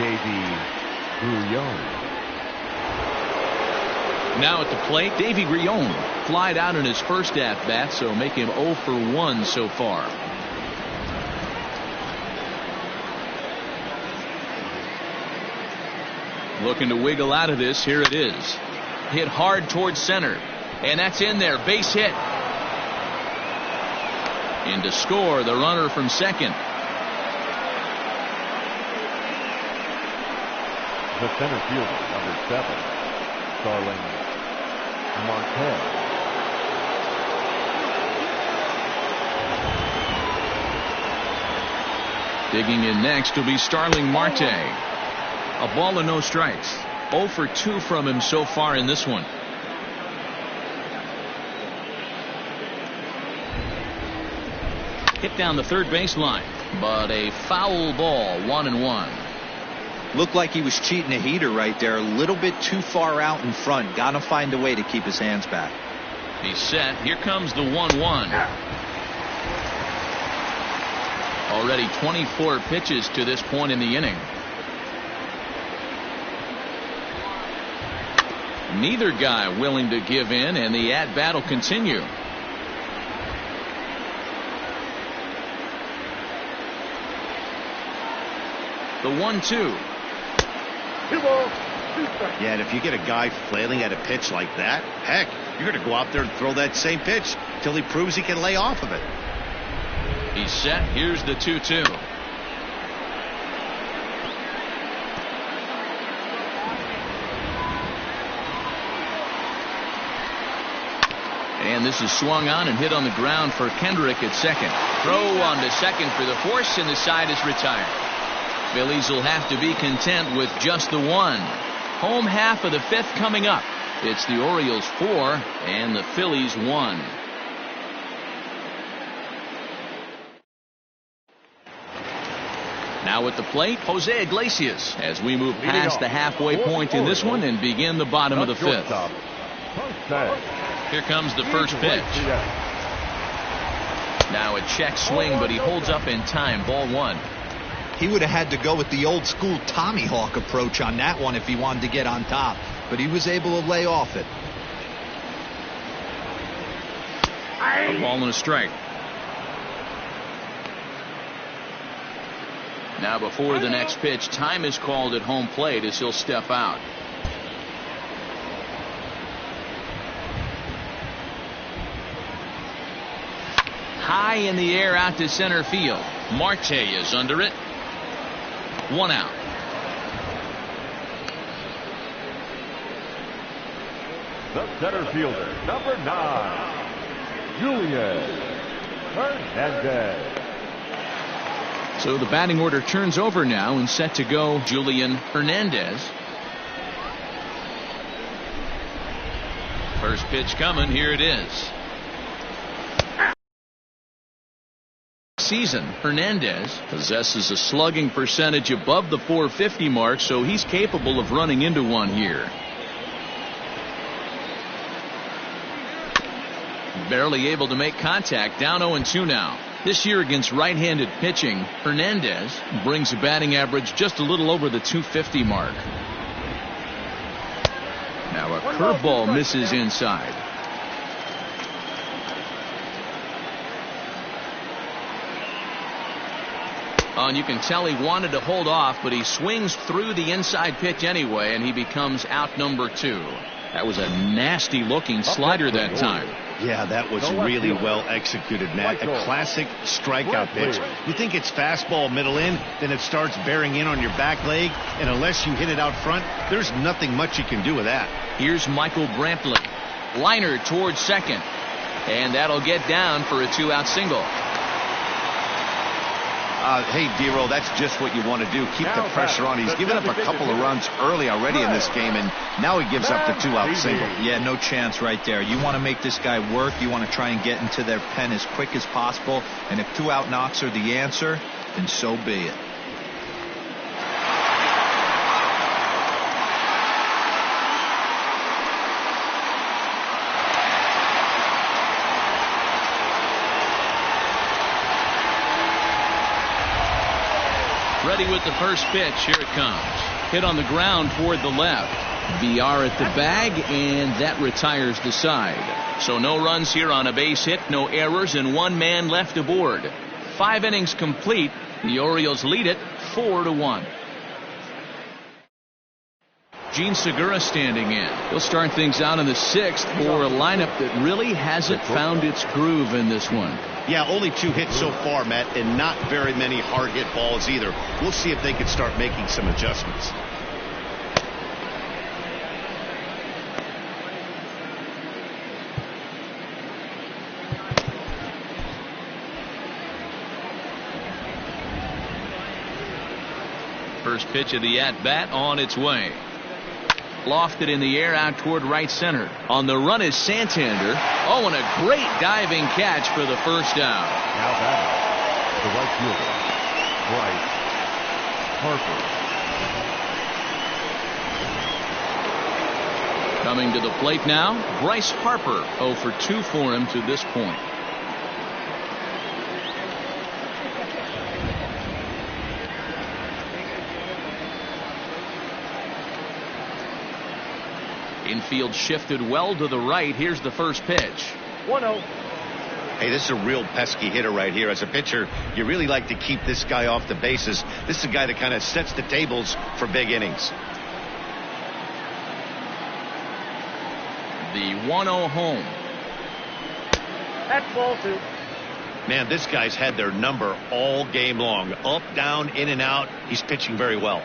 Speaker 4: Davey Grullon.
Speaker 1: Now at the plate, Davey Grullon flied out in his first at-bat, so make him 0 for 1 so far. Looking to wiggle out of this. Here it is. Hit hard towards center. And that's in there. Base hit. And to score, the runner from second.
Speaker 4: The center fielder, number 7, Starling Marte.
Speaker 1: Digging in next will be Starling Marte. A ball and no strikes. 0 for 2 from him so far in this one. Hit down the third baseline, but a foul ball. 1-1.
Speaker 3: Looked like he was cheating a heater right there. A little bit too far out in front. Got to find a way to keep his hands back.
Speaker 1: He's set. Here comes the 1-1. Already 24 pitches to this point in the inning. Neither guy willing to give in, and the at-bat will continue. The 1-2.
Speaker 2: Yeah, and if you get a guy flailing at a pitch like that, heck, you're going to go out there and throw that same pitch till he proves he can lay off of it.
Speaker 1: He's set. Here's the 2-2. And this is swung on and hit on the ground for Kendrick at second. Throw on to second for the force, and the side is retired. Phillies will have to be content with just the one. Home half of the fifth coming up. It's the Orioles 4 and the Phillies 1. Now at the plate, Jose Iglesias, as we move past the halfway point in this one and begin the bottom of the fifth. Here comes the first pitch. Now a check swing, but he holds up in time. Ball 1.
Speaker 3: He would have had to go with the old school Tommy Hawk approach on that one if he wanted to get on top, but he was able to lay off it.
Speaker 1: A ball and a strike. Now before the next pitch, time is called at home plate as he'll step out. High in the air out to center field. Marte is under it. 1 out.
Speaker 4: The center fielder, number 9, Julian Hernandez.
Speaker 1: So the batting order turns over now and set to go Julian Hernandez. First pitch coming. Here it is. Season, Hernandez possesses a slugging percentage above the .450 mark, so he's capable of running into one here. Barely able to make contact. Down 0-2 now. This year against right-handed pitching, Hernandez brings a batting average just a little over the .250 mark. Now a curveball misses inside. Oh, and you can tell he wanted to hold off, but he swings through the inside pitch anyway, and he becomes out number 2. That was a nasty looking slider that time.
Speaker 2: Yeah, that was really well executed, Matt. A classic strikeout pitch. You think it's fastball middle in, then it starts bearing in on your back leg, and unless you hit it out front, there's nothing much you can do with that.
Speaker 1: Here's Michael Brantley. Liner towards second, and that'll get down for a 2-out single.
Speaker 2: Hey, Dero, that's just what you want to do. Keep the pressure on. He's given up a couple of runs early already in this game, and now he gives up the 2-out single.
Speaker 3: Yeah, no chance right there. You want to make this guy work. You want to try and get into their pen as quick as possible, and if 2-out knocks are the answer, then so be it.
Speaker 1: Ready with the first pitch. Here it comes. Hit on the ground toward the left. VR at the bag, and that retires the side. So no runs here on a base hit, no errors, and 1 man left aboard. 5 innings complete. The Orioles lead it 4-1. Gene Segura standing in. He'll start things out in the 6th for a lineup that really hasn't found its groove in this one.
Speaker 2: Yeah, only 2 hits so far, Matt, and not very many hard hit balls either. We'll see if they can start making some adjustments.
Speaker 1: First pitch of the at-bat on its way. Lofted in the air out toward right center. On the run is Santander. Oh, and a great diving catch for the first down.
Speaker 4: Now batting, the right fielder, Bryce Harper.
Speaker 1: Coming to the plate now, Bryce Harper. 0 for 2 for him to this point. Infield shifted well to the right. Here's the first pitch.
Speaker 6: 1-0.
Speaker 2: Hey, this is a real pesky hitter right here. As a pitcher, you really like to keep this guy off the bases. This is a guy that kind of sets the tables for big innings.
Speaker 1: The 1-0 home.
Speaker 6: That's ball 2.
Speaker 2: Man, this guy's had their number all game long. Up, down, in and out. He's pitching very well.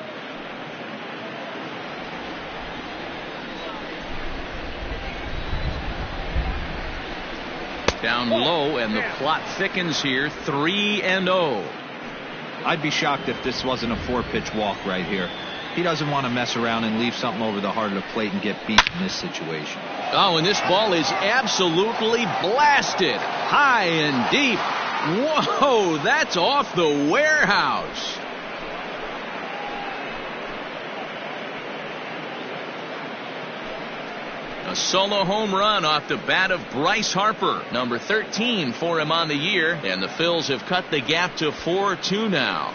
Speaker 1: Down low, and the plot thickens here. 3-0.
Speaker 3: I'd be shocked if this wasn't a 4-pitch walk right here. He doesn't want to mess around and leave something over the heart of the plate and get beat in this situation.
Speaker 1: Oh, and this ball is absolutely blasted. High and deep. Whoa, that's off the warehouse. A solo home run off the bat of Bryce Harper. Number 13 for him on the year. And the Phils have cut the gap to 4-2 now.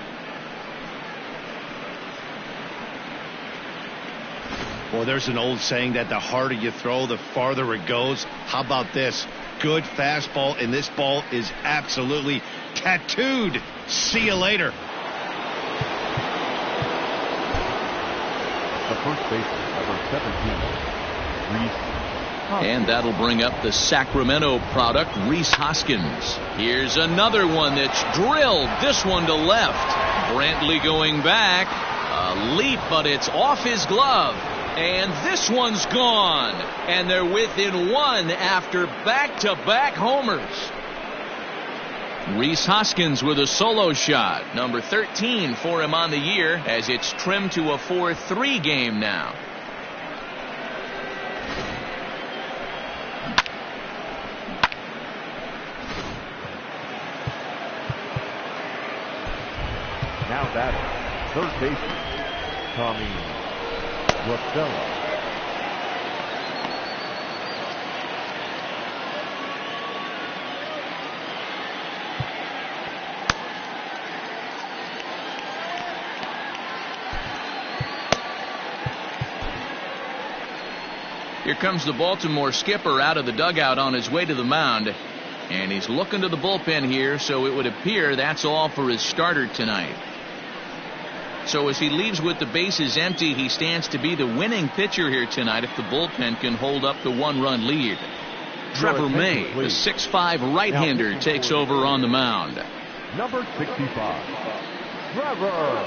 Speaker 2: Well, there's an old saying that the harder you throw, the farther it goes. How about this? Good fastball, and this ball is absolutely tattooed. See you later.
Speaker 4: The first baseman, number 17.
Speaker 1: And that'll bring up the Sacramento product, Rhys Hoskins. Here's another one that's drilled. This one to left. Brantley going back. A leap, but it's off his glove. And this one's gone. And they're within one after back-to-back homers. Rhys Hoskins with a solo shot. Number 13 for him on the year as it's trimmed to a 4-3 game now.
Speaker 4: Now batting, third baseman, Tommy Rosella.
Speaker 1: Here comes the Baltimore skipper out of the dugout on his way to the mound. And he's looking to the bullpen here, so it would appear that's all for his starter tonight. So as he leaves with the bases empty, he stands to be the winning pitcher here tonight if the bullpen can hold up the one-run lead. Trevor May, the 6'5" right-hander, takes over on the mound.
Speaker 4: Number 65, Trevor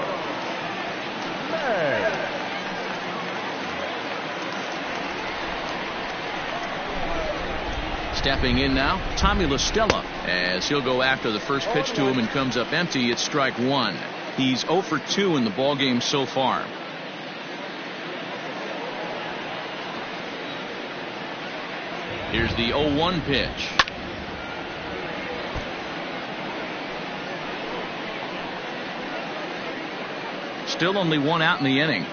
Speaker 4: May.
Speaker 1: Stepping in now, Tommy La Stella, as he'll go after the first pitch to him and comes up empty. It's strike one. He's 0 for 2 in the ballgame so far. Here's the 0-1 pitch. Still only one out in the inning.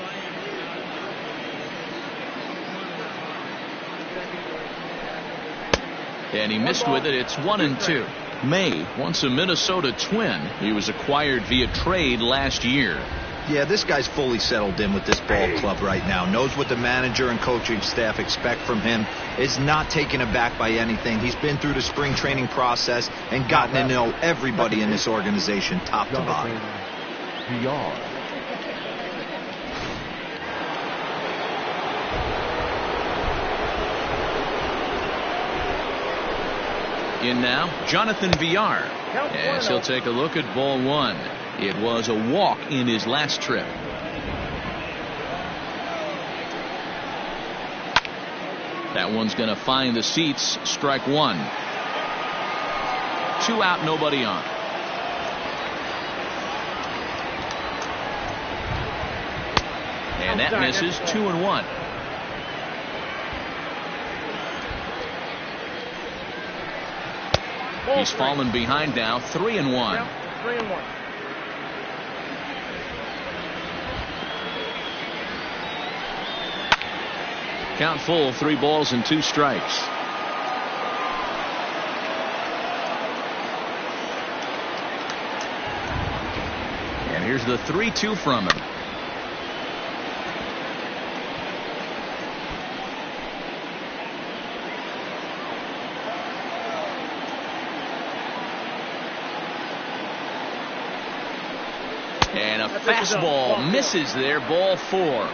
Speaker 1: And he missed with it. It's 1-2. May, once a Minnesota Twin. He was acquired via trade last year.
Speaker 3: Yeah, this guy's fully settled in with this ball club right now. Knows what the manager and coaching staff expect from him. Is not taken aback by anything. He's been through the spring training process and gotten to know everybody in this organization top to bottom.
Speaker 1: In now, Jonathan Villar, as he'll take a look at ball one. It was a walk in his last trip. That one's going to find the seats. Strike one. 2 out, nobody on. And that misses. 2-1. He's fallen behind now. 3-1.
Speaker 6: 3-1.
Speaker 1: Count full. 3 balls and 2 strikes. And here's the 3-2 from him. And a fastball misses there. Ball 4.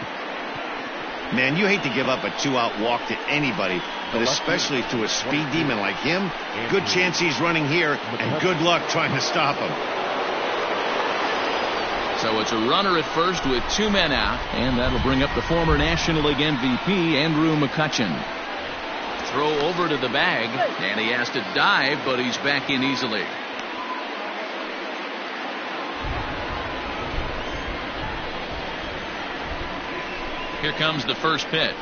Speaker 2: Man, you hate to give up a 2-out walk to anybody, but especially to a speed demon like him. Good chance he's running here, and good luck trying to stop him.
Speaker 1: So it's a runner at first with 2 men out, and that'll bring up the former National League MVP, Andrew McCutchen. Throw over to the bag, and he has to dive, but he's back in easily. Here comes the first pitch.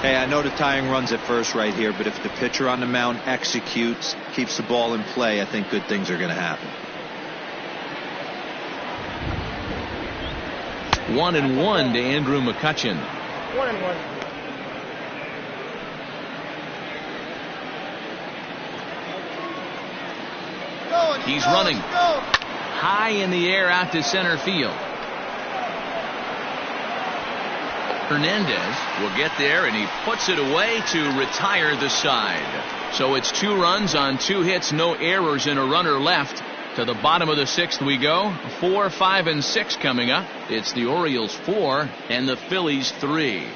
Speaker 3: Hey, I know the tying runs at first right here, but if the pitcher on the mound executes, keeps the ball in play, I think good things are going to happen.
Speaker 1: 1-1 to Andrew McCutchen.
Speaker 6: 1-1.
Speaker 1: He's running high in the air out to center field. Hernandez will get there, and he puts it away to retire the side. So it's 2 runs on 2 hits, no errors, and a runner left. To the bottom of the 6th we go. 4, 5, and 6 coming up. It's the Orioles 4 and the Phillies 3.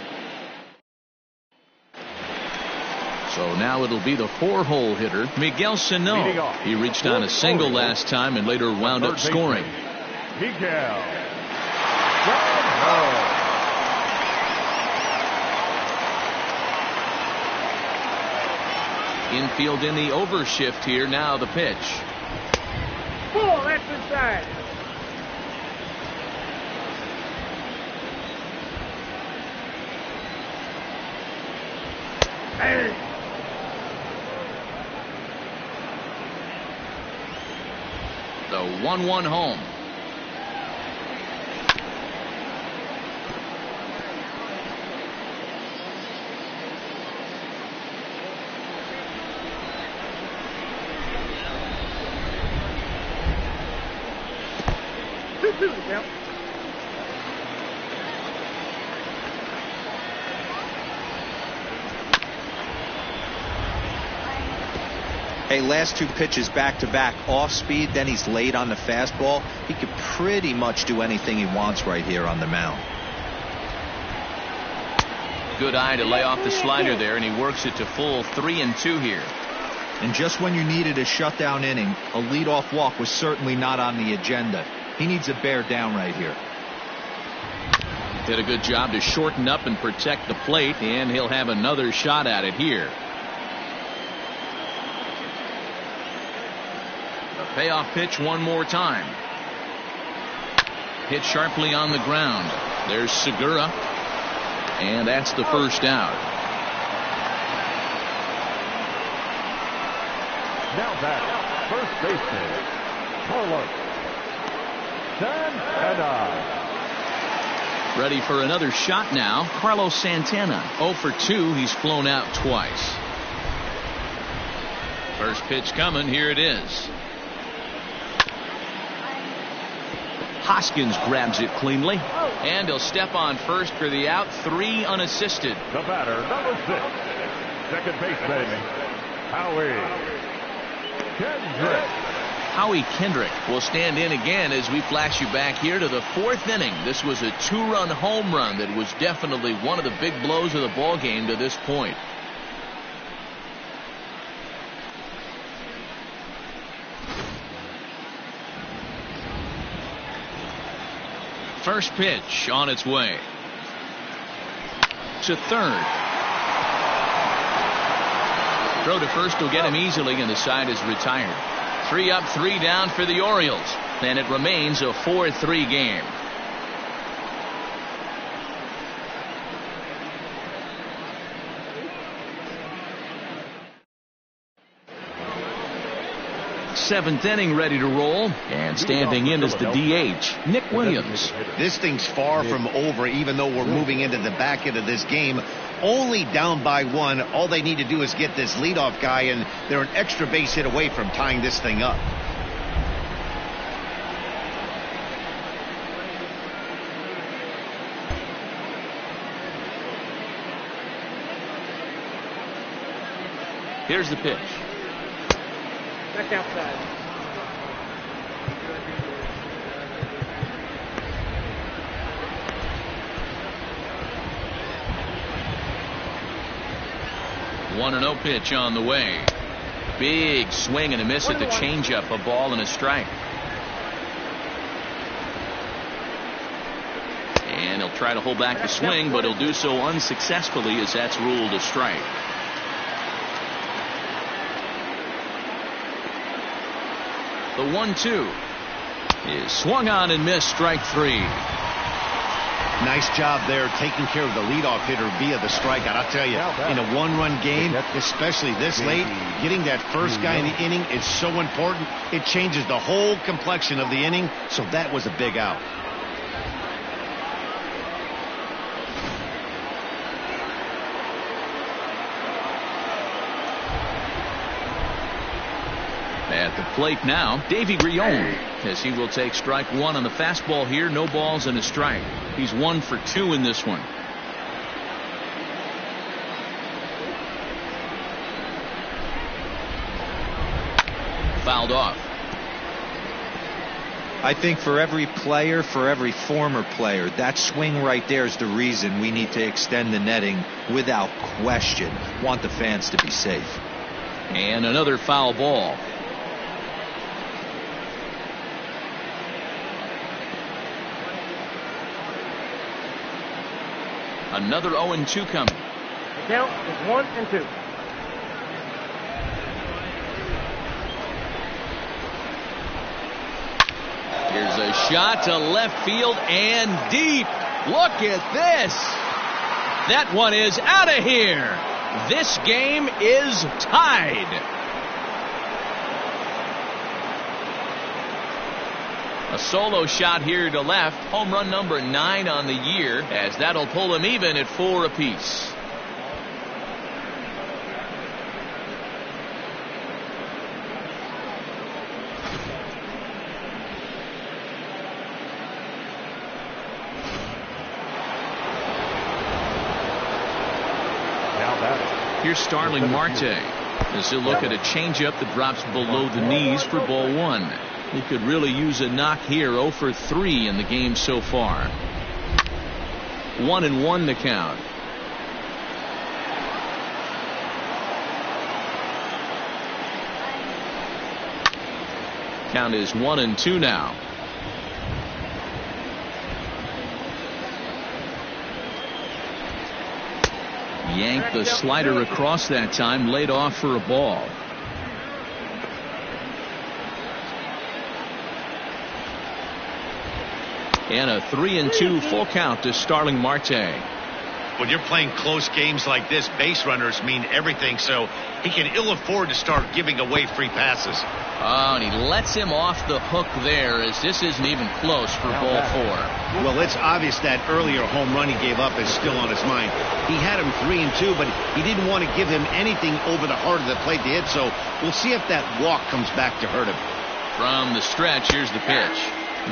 Speaker 1: So now it'll be the 4-hole hitter, Miguel Sano. He reached on a single last time and later wound up scoring.
Speaker 4: Miguel
Speaker 1: Infield in the overshift here. Now the pitch.
Speaker 6: Ball, that's inside. Hey.
Speaker 1: The 1-1 home.
Speaker 6: Yep.
Speaker 3: Hey, last two pitches back-to-back off speed, then he's late on the fastball. He could pretty much do anything he wants right here on the mound.
Speaker 1: Good eye to lay off the slider there, and he works it to full 3-2 here.
Speaker 3: And just when you needed a shutdown inning, a leadoff walk was certainly not on the agenda. He needs to bear down right here.
Speaker 1: Did a good job to shorten up and protect the plate, and he'll have another shot at it here. The payoff pitch one more time. Hit sharply on the ground. There's Segura, and that's the first out.
Speaker 4: Now back, first baseman, Carlos Santana.
Speaker 1: Ready for another shot now. Carlos Santana, 0 for 2. He's flown out twice. First pitch coming. Here it is. Hoskins grabs it cleanly, and he'll step on first for the out. 3 unassisted.
Speaker 4: The batter, number 6, second baseman, Howie Kendrick.
Speaker 1: Howie Kendrick will stand in again as we flash you back here to the 4th inning. This was a 2-run home run that was definitely one of the big blows of the ball game to this point. First pitch on its way. To third. Throw to first will get him easily, and the side is retired. 3 up, 3 down for the Orioles, and it remains a 4-3 game. Seventh inning ready to roll, and standing in is the DH, Nick Williams.
Speaker 2: This thing's far from over, even though we're moving into the back end of this game. Only down by 1. All they need to do is get this leadoff guy, and they're an extra base hit away from tying this thing up.
Speaker 1: Here's the pitch.
Speaker 6: Back outside.
Speaker 1: One and 0 pitch on the way. Big swing and a miss at the changeup. A ball and a strike. And he'll try to hold back the swing, but he'll do so unsuccessfully as that's ruled a strike. The 1-2 is swung on and missed. Strike 3.
Speaker 2: Nice job there taking care of the leadoff hitter via the strikeout. I'll tell you, in a 1-run game, especially this late, getting that first guy in the inning is so important. It changes the whole complexion of the inning, so that was a big out.
Speaker 1: At the plate now, Davy Rion, as he will take strike 1 on the fastball here. No balls and a strike. He's 1 for 2 in this one. Fouled off.
Speaker 3: I think for every player, for every former player, that swing right there is the reason we need to extend the netting without question. Want the fans to be safe.
Speaker 1: And another foul ball. Another 0-2 coming.
Speaker 6: The count is 1-2.
Speaker 1: Here's a shot to left field and deep. Look at this. That one is out of here. This game is tied. A solo shot here to left. Home run number 9 on the year, as that'll pull him even at 4 apiece. Here's Starling Marte as he'll look at a changeup that drops below the knees for ball 1. He could really use a knock here. 0 for 3 in the game so far. 1-1 the count. Count is 1-2 now. Yanked the slider across that time, laid off for a ball. And a 3-2 full count to Starling Marte.
Speaker 2: When you're playing close games like this, base runners mean everything, so he can ill afford to start giving away free passes.
Speaker 1: Oh, and he lets him off the hook there, as this isn't even close for ball 4.
Speaker 2: Well, it's obvious that earlier home run he gave up is still on his mind. He had him 3-2, but he didn't want to give him anything over the heart of the plate to hit, so we'll see if that walk comes back to hurt him.
Speaker 1: From the stretch, here's the pitch.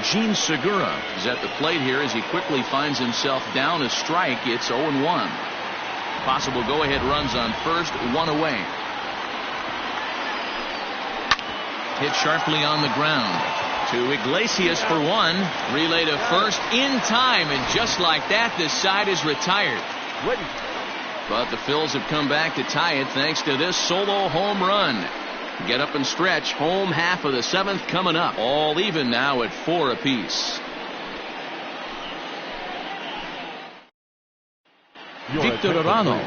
Speaker 1: Gene Segura is at the plate here as he quickly finds himself down a strike. It's 0-1. Possible go-ahead runs on first, 1 away. Hit sharply on the ground to Iglesias for 1. Relay to first in time, and just like that, this side is retired. But the Phils have come back to tie it thanks to this solo home run. Get up and stretch. Home half of the 7th coming up. All even now at 4 apiece. Victor Arano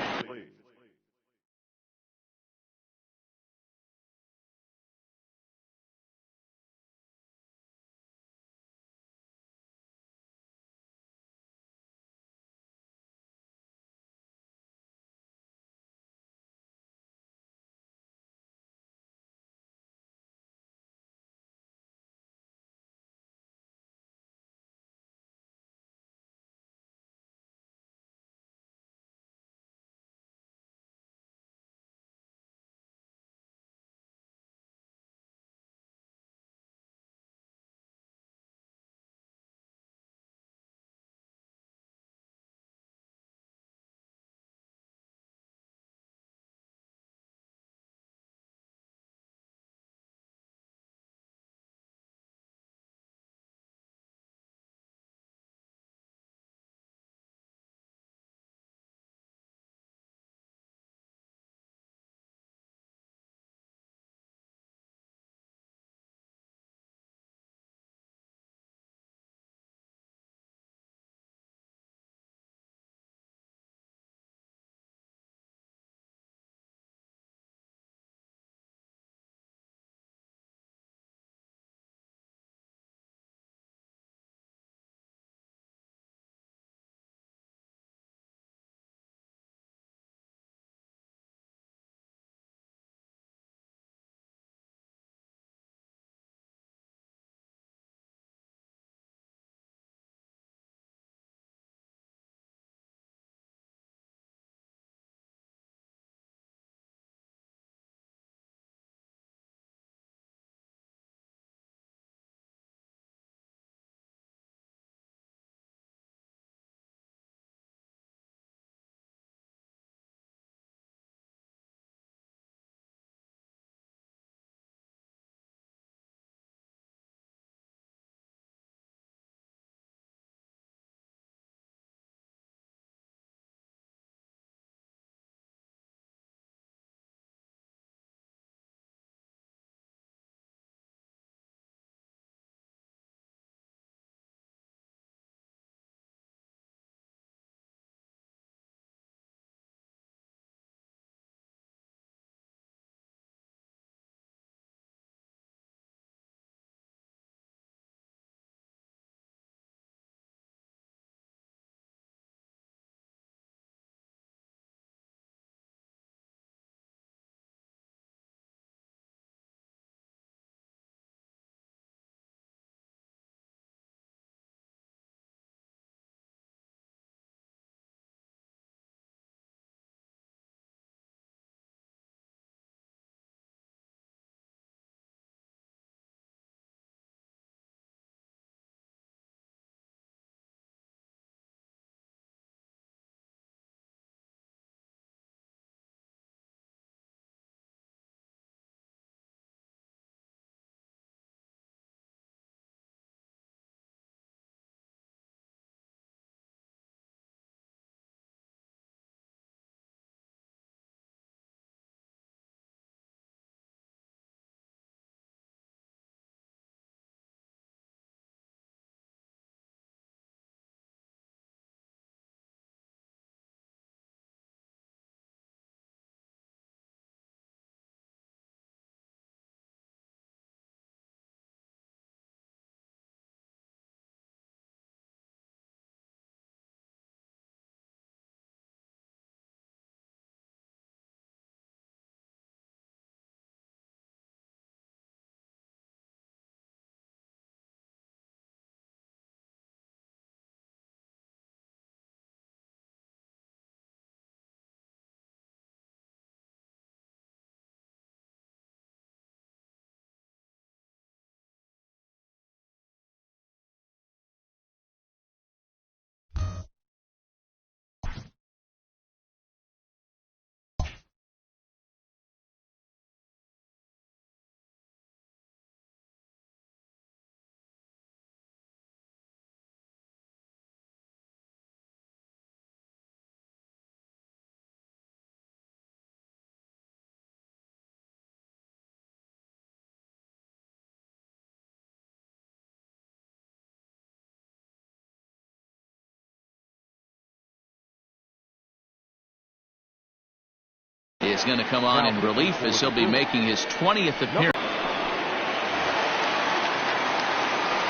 Speaker 1: He's going to come on in relief as he'll be making his 20th appearance.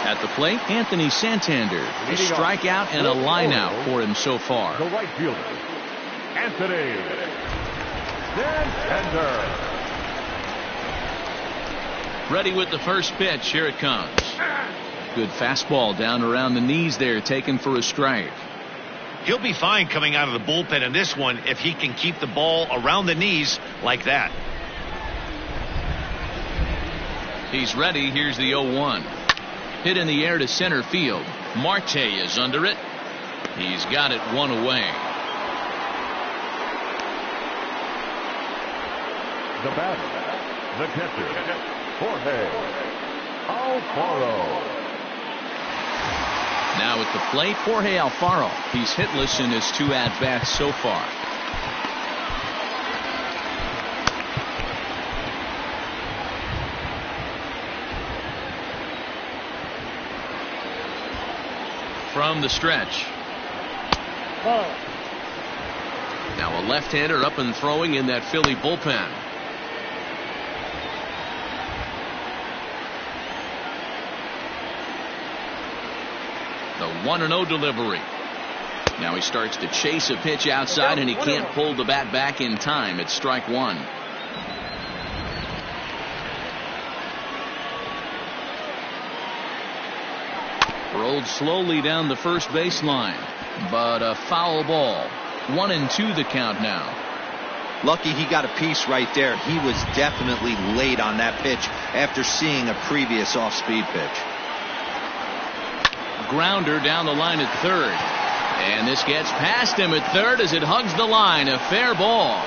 Speaker 1: At the plate, Anthony Santander. A strikeout and a lineout for him so far.
Speaker 4: The right fielder, Anthony Santander.
Speaker 1: Ready with the first pitch. Here it comes. Good fastball down around the knees there, taken for a strike.
Speaker 2: He'll be fine coming out of the bullpen in this one if he can keep the ball around the knees like that.
Speaker 1: He's ready. Here's the 0-1. Hit in the air to center field. Marte is under it. He's got it one away.
Speaker 4: The batter, the catcher, Jorge Alfaro.
Speaker 1: Now at the plate, Jorge Alfaro. He's hitless in his 2 at-bats so far. From the stretch. Now a left-hander up and throwing in that Philly bullpen. The 1-0 delivery. Now he starts to chase a pitch outside and he can't pull the bat back in time. It's strike 1. Rolled slowly down the first baseline, but a foul ball. 1-2 the count now.
Speaker 3: Lucky he got a piece right there. He was definitely late on that pitch after seeing a previous off-speed pitch.
Speaker 1: Grounder down the line at third. And this gets past him at third as it hugs the line. A fair ball.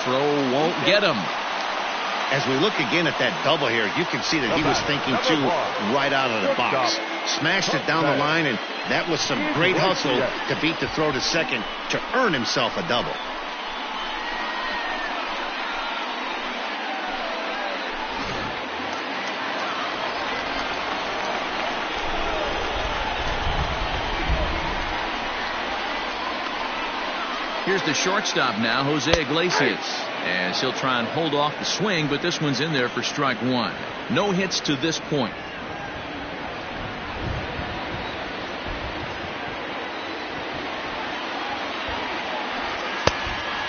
Speaker 1: Throw won't get him.
Speaker 2: As we look again at that double here, you can see that he was thinking too right out of the box. Smashed it down the line, and that was some great hustle to beat the throw to second to earn himself a double.
Speaker 1: Here's the shortstop now, Jose Iglesias, as he'll try and hold off the swing, but this one's in there for strike 1. No hits to this point.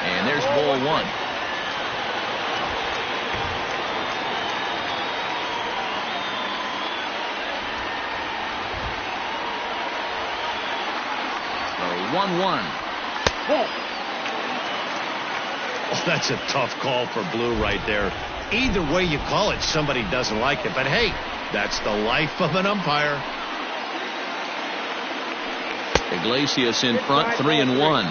Speaker 1: And there's ball 1. So 1-1.
Speaker 2: Oh, that's a tough call for Blue right there. Either way you call it, somebody doesn't like it. But hey, that's the life of an umpire.
Speaker 1: Iglesias in front, 3-1.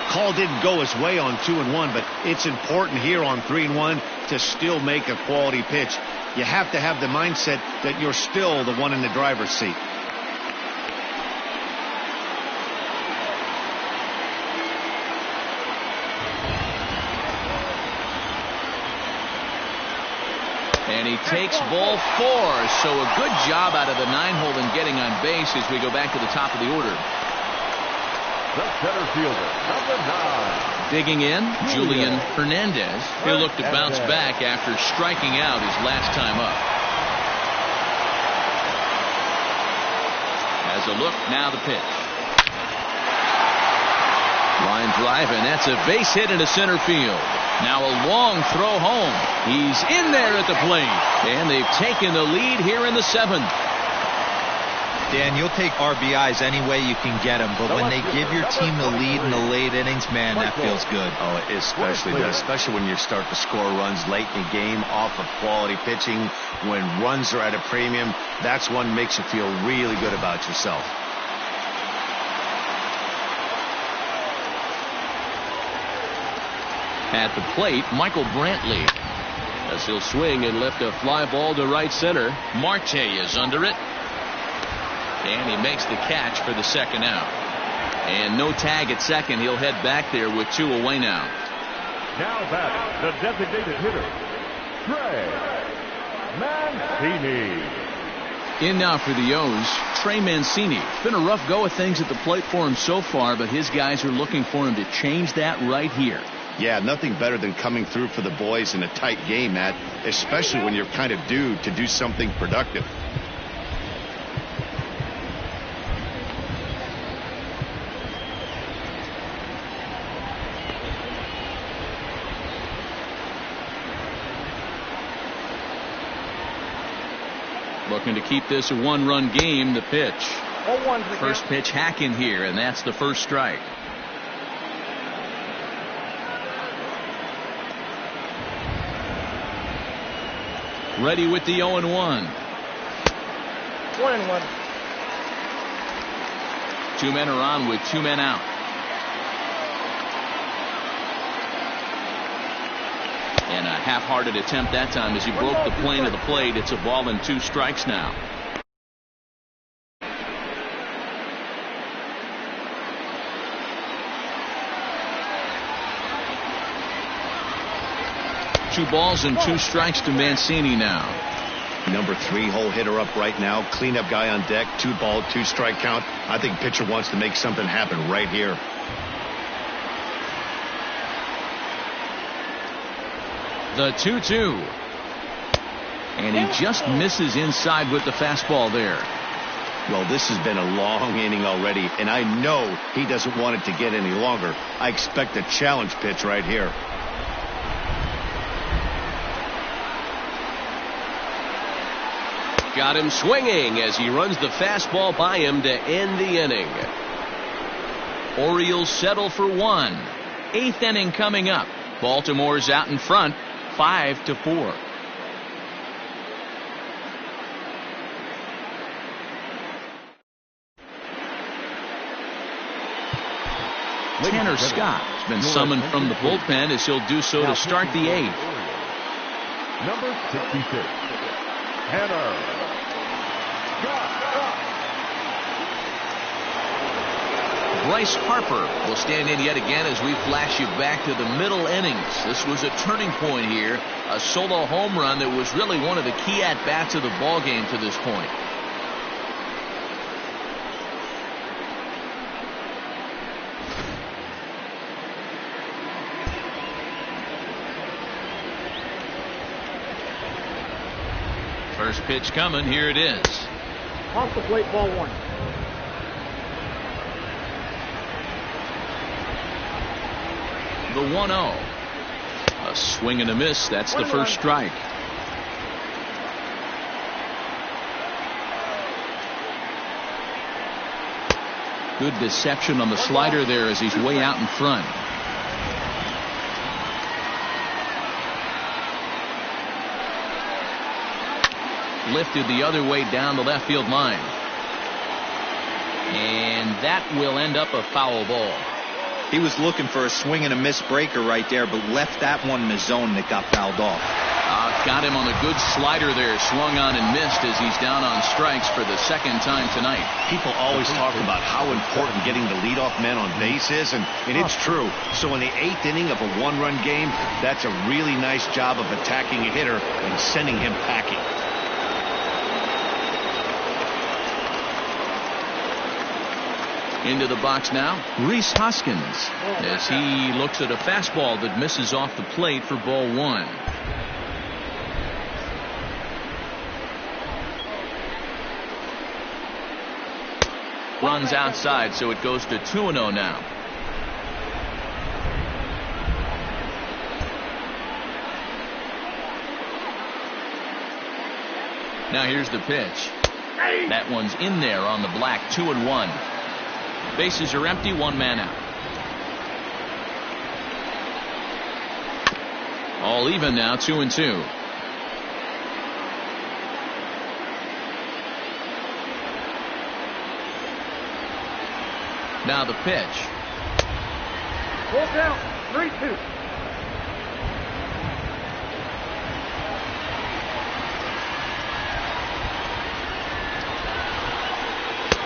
Speaker 2: Call didn't go his way on 2-1, but it's important here on 3-1 to still make a quality pitch. You have to have the mindset that you're still the one in the driver's seat.
Speaker 1: And he takes ball 4. So a good job out of the 9-hole in getting on base as we go back to the top of the order.
Speaker 4: The center fielder, number 9.
Speaker 1: Digging in, Julian Hernandez. He'll look to bounce back after striking out his last time up. As a look, now the pitch. Line drive, and that's a base hit into center field. Now a long throw home. He's in there at the plate. And they've taken the lead here in the 7th.
Speaker 3: Dan, you'll take RBIs any way you can get them, but when they give your team the lead in the late innings, man, that feels good.
Speaker 2: Oh, it especially does, especially when you start to score runs late in the game off of quality pitching. When runs are at a premium, that's one makes you feel really good about yourself.
Speaker 1: At the plate, Michael Brantley, as he'll swing and lift a fly ball to right center. Marte is under it. And he makes the catch for the second out. And no tag at second. He'll head back there with 2 away now.
Speaker 4: Now back, the designated hitter, Trey Mancini.
Speaker 1: In now for the O's, Trey Mancini. It's been a rough go of things at the plate for him so far, but his guys are looking for him to change that right here.
Speaker 2: Yeah, nothing better than coming through for the boys in a tight game, Matt, especially when you're kind of due to do something productive.
Speaker 1: Looking to keep this a one-run game. The pitch.
Speaker 6: 0-1 to the
Speaker 1: First
Speaker 6: count.
Speaker 1: pitch hacking here, and that's the first strike. Ready with the 0-1.
Speaker 6: 1-1.
Speaker 1: 2 men are on with 2 men out. And a half-hearted attempt that time as he broke the plane of the plate. It's a ball and 2 strikes now. Two balls and 2 strikes to Mancini now.
Speaker 2: Number 3 hole hitter up right now. Cleanup guy on deck. 2 ball, 2 strike count. I think pitcher wants to make something happen right here.
Speaker 1: The 2-2. And he just misses inside with the fastball there.
Speaker 2: Well, this has been a long inning already, and I know he doesn't want it to get any longer. I expect a challenge pitch right here.
Speaker 7: Got him swinging as he runs the fastball by him to end the inning.
Speaker 1: Orioles settle for 1. 8th inning coming up. Baltimore's out in front, 5-4. Tanner Scott has been summoned from the bullpen as he'll do so to start the 8th.
Speaker 4: Number 66, Tanner Scott.
Speaker 1: Bryce Harper will stand in yet again as we flash you back to the middle innings. This was a turning point here, a solo home run that was really one of the key at-bats of the ball game to this point. First pitch coming. Here it is.
Speaker 6: Off the plate, ball 1.
Speaker 1: The 1-0. A swing and a miss. That's the first strike. Good deception on the slider there as he's way out in front. Lifted the other way down the left field line. And that will end up a foul ball.
Speaker 3: He was looking for a swing and a miss breaker right there, but left that one in the zone that got fouled off.
Speaker 1: Got him on a good slider there, swung on and missed as he's down on strikes for the second time tonight.
Speaker 2: People always talk about how important getting the leadoff man on base is, and it's true. So in the 8th inning of a 1-run game, that's a really nice job of attacking a hitter and sending him packing.
Speaker 1: Into the box now, Rhys Hoskins, as he looks at a fastball that misses off the plate for ball 1. Runs outside, so it goes to 2-0 now. Now here's the pitch. That one's in there on the black. 2-1. Bases are empty, 1 man out. All even now, 2-2. Now the pitch.
Speaker 6: Full count, 3-2.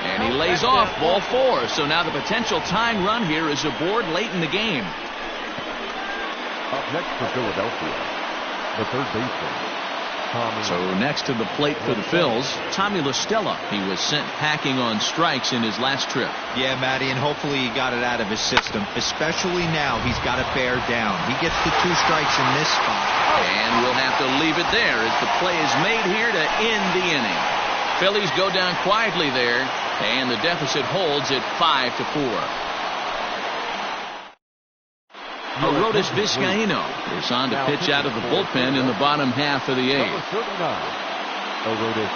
Speaker 1: And he lays off, ball 4. So now the potential tying run here is aboard late in the game.
Speaker 4: Up next for Philadelphia, the third baseman,
Speaker 1: So next to the plate for the Phils, Tommy La Stella. He was sent packing on strikes in his last trip.
Speaker 3: Yeah, Matty, and hopefully he got it out of his system. Especially now, he's got to bear down. He gets the 2 strikes in this spot.
Speaker 1: And we'll have to leave it there as the play is made here to end the inning. Phillies go down quietly there, and the deficit holds at 5-4. Arodys Vizcaíno is on to pitch out of the bullpen in the bottom half of the 8th.
Speaker 4: Arodys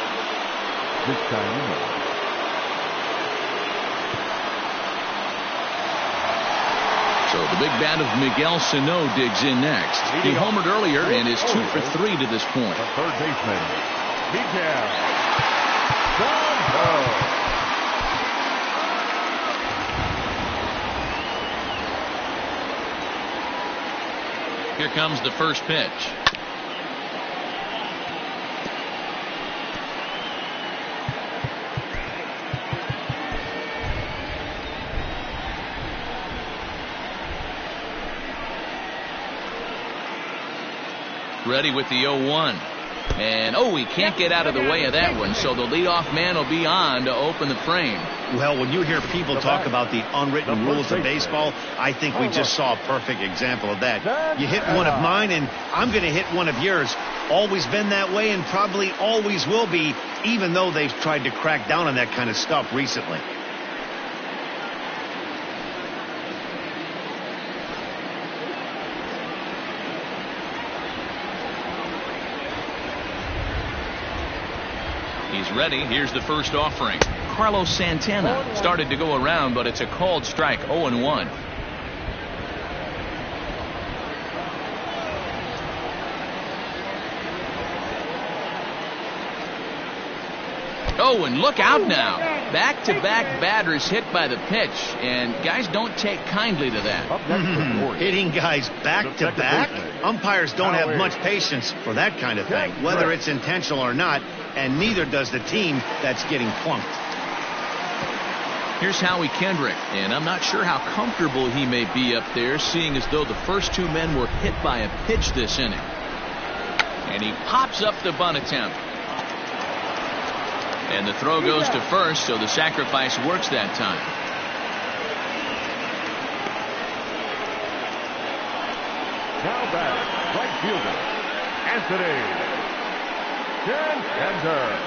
Speaker 4: Vizcaíno.
Speaker 1: So the big bat of Miguel Sano digs in next. He homered earlier and is 2 for 3 to this point.
Speaker 4: The third baseman, Miguel Sano.
Speaker 1: Here comes the first pitch. Ready with the 0-1. And, he can't get out of the way of that one, so the leadoff man will be on to open the frame.
Speaker 2: Well, when you hear people talk about the unwritten rules of baseball, I think we just saw a perfect example of that. You hit one of mine, and I'm going to hit one of yours. Always been that way and probably always will be, even though they've tried to crack down on that kind of stuff recently.
Speaker 1: He's ready. Here's the first offering. Carlos Santana started to go around, but it's a called strike. 0-1. And look out now. Back-to-back batters hit by the pitch, and guys don't take kindly to that.
Speaker 2: Hitting guys back-to-back? Umpires don't have much patience for that kind of thing, whether it's intentional or not, and neither does the team that's getting plunked.
Speaker 1: Here's Howie Kendrick, and I'm not sure how comfortable he may be up there, seeing as though the first 2 men were hit by a pitch this inning. And he pops up the bunt attempt. And the throw goes to first, so the sacrifice works that time.
Speaker 4: Now back, right fielder, Anthony Santander.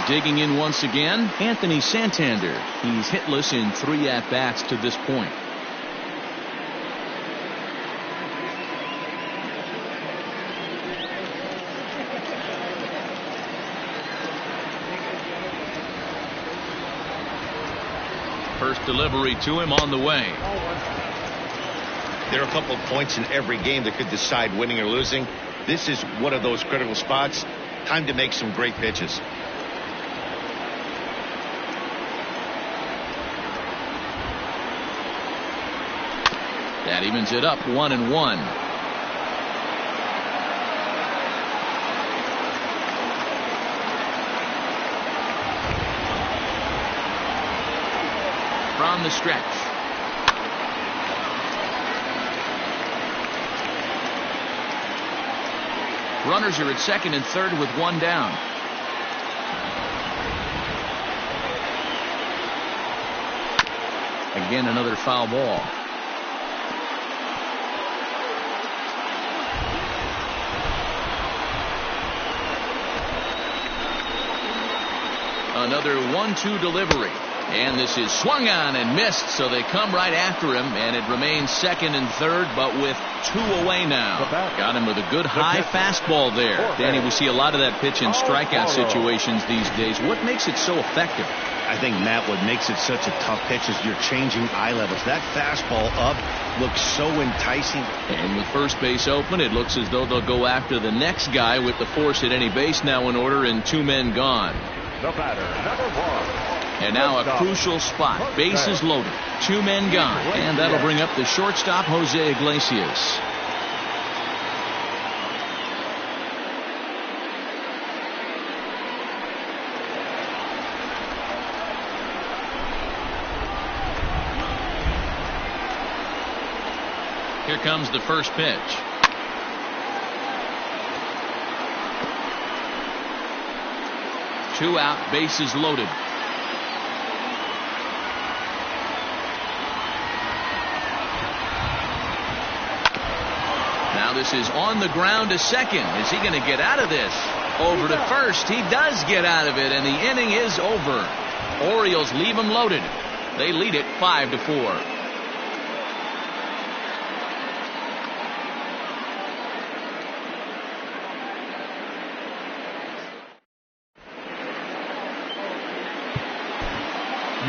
Speaker 1: Digging in once again, Anthony Santander. He's hitless in 3 at-bats to this point. First delivery to him on the way.
Speaker 2: There are a couple of points in every game that could decide winning or losing. This is one of those critical spots. Time to make some great pitches.
Speaker 1: That evens it up 1-1. From the stretch. Runners are at second and third with 1 down. Again, another foul ball. Another 1-2 delivery. And this is swung on and missed, so they come right after him, and it remains second and third, but with 2 away now. Got him with a good high fastball there. Danny, we see a lot of that pitch in strikeout situations these days. What makes it so effective?
Speaker 2: I think, Matt, what makes it such a tough pitch is you're changing eye levels. That fastball up looks so enticing.
Speaker 1: And with first base open, it looks as though they'll go after the next guy with the force at any base now in order and 2 men gone.
Speaker 4: The batter, number 1.
Speaker 1: And now a crucial spot. Bases loaded. 2 men gone. And that'll bring up the shortstop, Jose Iglesias. Here comes the first pitch. 2 out, bases loaded. Now this is on the ground to second. Is he going to get out of this? Over to first. He does get out of it, and the inning is over. Orioles leave him loaded. They lead it 5-4.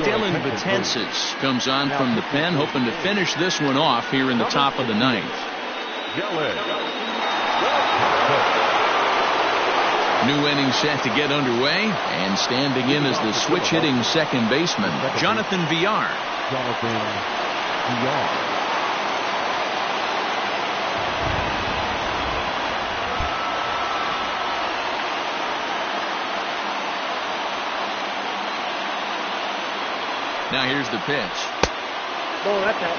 Speaker 1: Dylan Betances comes on from the pen, hoping to finish this one off here in the top of the ninth. New inning set to get underway, and standing in is the switch-hitting second baseman, Jonathan Villar. Now here's the pitch.
Speaker 6: Oh, that's out.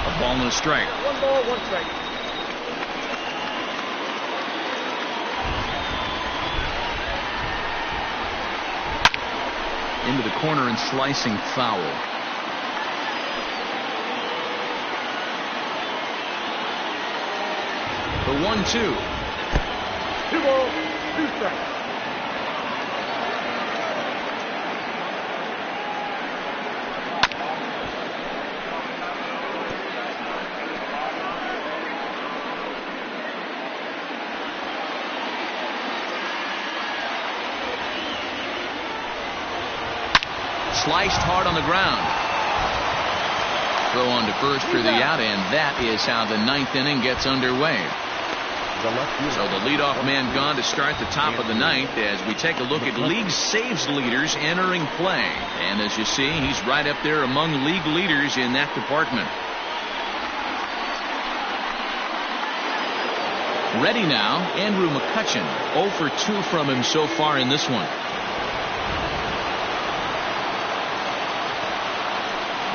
Speaker 1: A ball and a strike.
Speaker 6: 1 ball, 1 strike.
Speaker 1: Into the corner and slicing foul. The 1-2.
Speaker 6: 2 balls, 2 strikes.
Speaker 1: Sliced hard on the ground. Throw on to first for the out, and that is how the ninth inning gets underway. So the leadoff man gone to start the top of the ninth as we take a look at league saves leaders entering play. And as you see, he's right up there among league leaders in that department. Ready now, Andrew McCutchen. 0 for 2 from him so far in this one.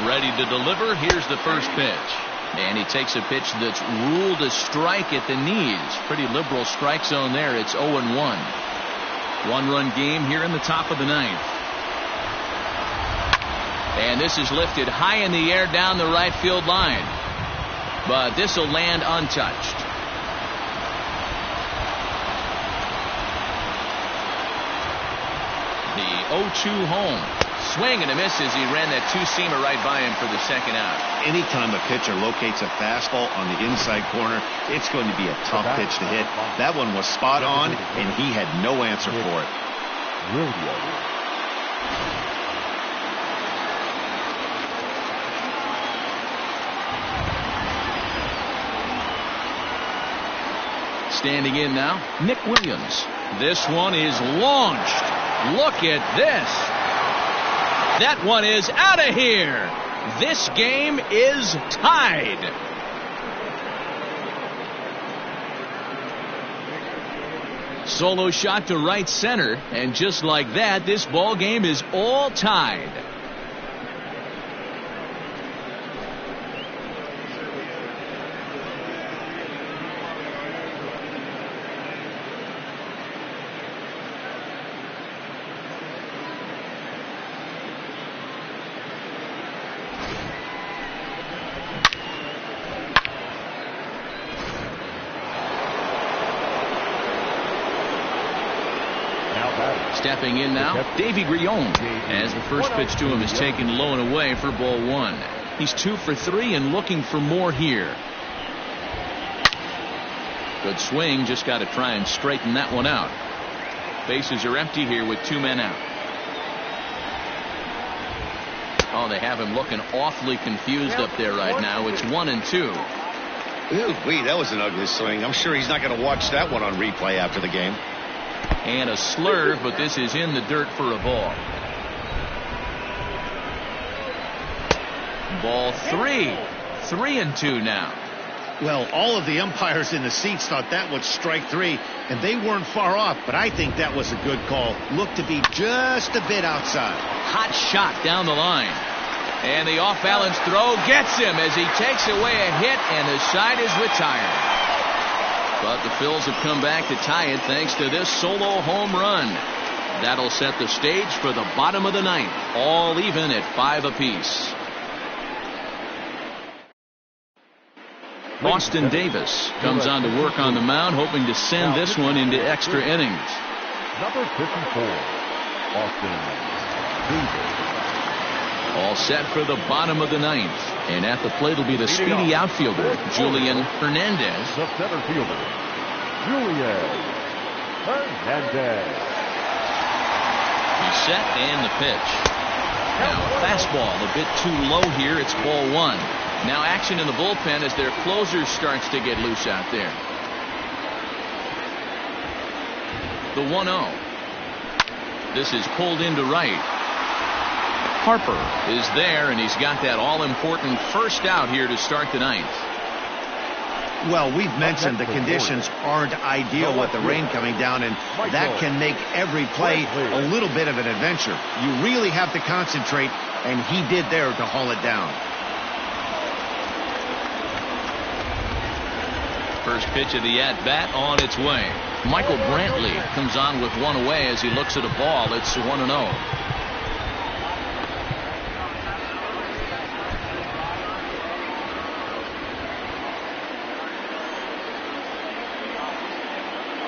Speaker 1: Ready to deliver. Here's the first pitch. And he takes a pitch that's ruled a strike at the knees. Pretty liberal strike zone there. It's 0-1. 1-run game here in the top of the ninth. And this is lifted high in the air down the right field line. But this will land untouched. The 0-2 home. Swing and a miss as he ran that two-seamer right by him for the second out.
Speaker 2: Anytime a pitcher locates a fastball on the inside corner, it's going to be a tough pitch to hit. That one was spot on, and he had no answer for it.
Speaker 1: Standing in now, Nick Williams. This one is launched. Look at this. That one is out of here. This game is tied. Solo shot to right center, and just like that, this ball game is all tied. Stepping in now, Davy Grion, as the first pitch to him is taken low and away for ball 1. He's 2 for 3 and looking for more here. Good swing, just got to try and straighten that one out. Bases are empty here with 2 men out. Oh, they have him looking awfully confused up there right now. It's 1-2.
Speaker 2: Ooh, that was an ugly swing. I'm sure he's not going to watch that one on replay after the game.
Speaker 1: And a slurve, but this is in the dirt for a ball. Ball 3. 3-2 now.
Speaker 2: Well, all of the umpires in the seats thought that was strike 3, and they weren't far off, but I think that was a good call. Looked to be just a bit outside.
Speaker 1: Hot shot down the line. And the off-balance throw gets him as he takes away a hit, and the side is retired. But the Phils have come back to tie it thanks to this solo home run. That'll set the stage for the bottom of the ninth, all even at 5 apiece. Austin Davis comes on to work on the mound, hoping to send this one into extra innings.
Speaker 4: Number 54, Austin Davis.
Speaker 1: All set for the bottom of the ninth. And at the plate will be the speedy outfielder, Julian Hernandez.
Speaker 4: The center fielder, Julian Hernandez.
Speaker 1: He's set and the pitch. Now a fastball a bit too low here. It's ball 1. Now action in the bullpen as their closer starts to get loose out there. The 1-0. This is pulled into right. Harper is there, and he's got that all-important first out here to start the ninth.
Speaker 2: Well, we've mentioned the conditions aren't ideal with the rain coming down, and that can make every play a little bit of an adventure. You really have to concentrate, and he did there to haul it down.
Speaker 1: First pitch of the at-bat on its way. Michael Brantley comes on with one away as he looks at a ball. It's 1-0.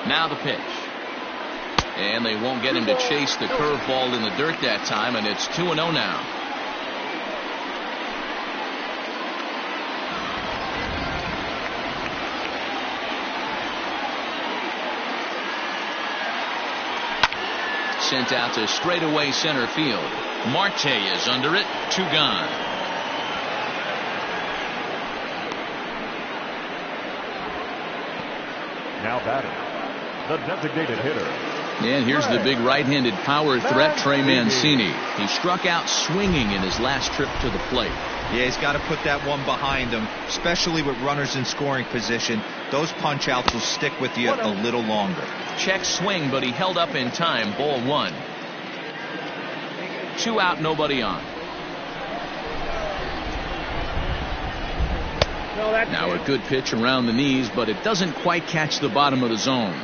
Speaker 1: Now the pitch. And they won't get him to chase the curveball in the dirt that time, and it's 2-0 now. Sent out to straightaway center field. Marte is under it. 2 gone.
Speaker 4: Now batting, the designated hitter.
Speaker 1: And here's the big right-handed power threat, Trey Mancini. He struck out swinging in his last trip to the plate.
Speaker 3: Yeah, he's got to put that one behind him, especially with runners in scoring position. Those punch-outs will stick with you a little longer.
Speaker 1: Check swing, but he held up in time. Ball 1. 2 out, nobody on. Now a good pitch around the knees, but it doesn't quite catch the bottom of the zone.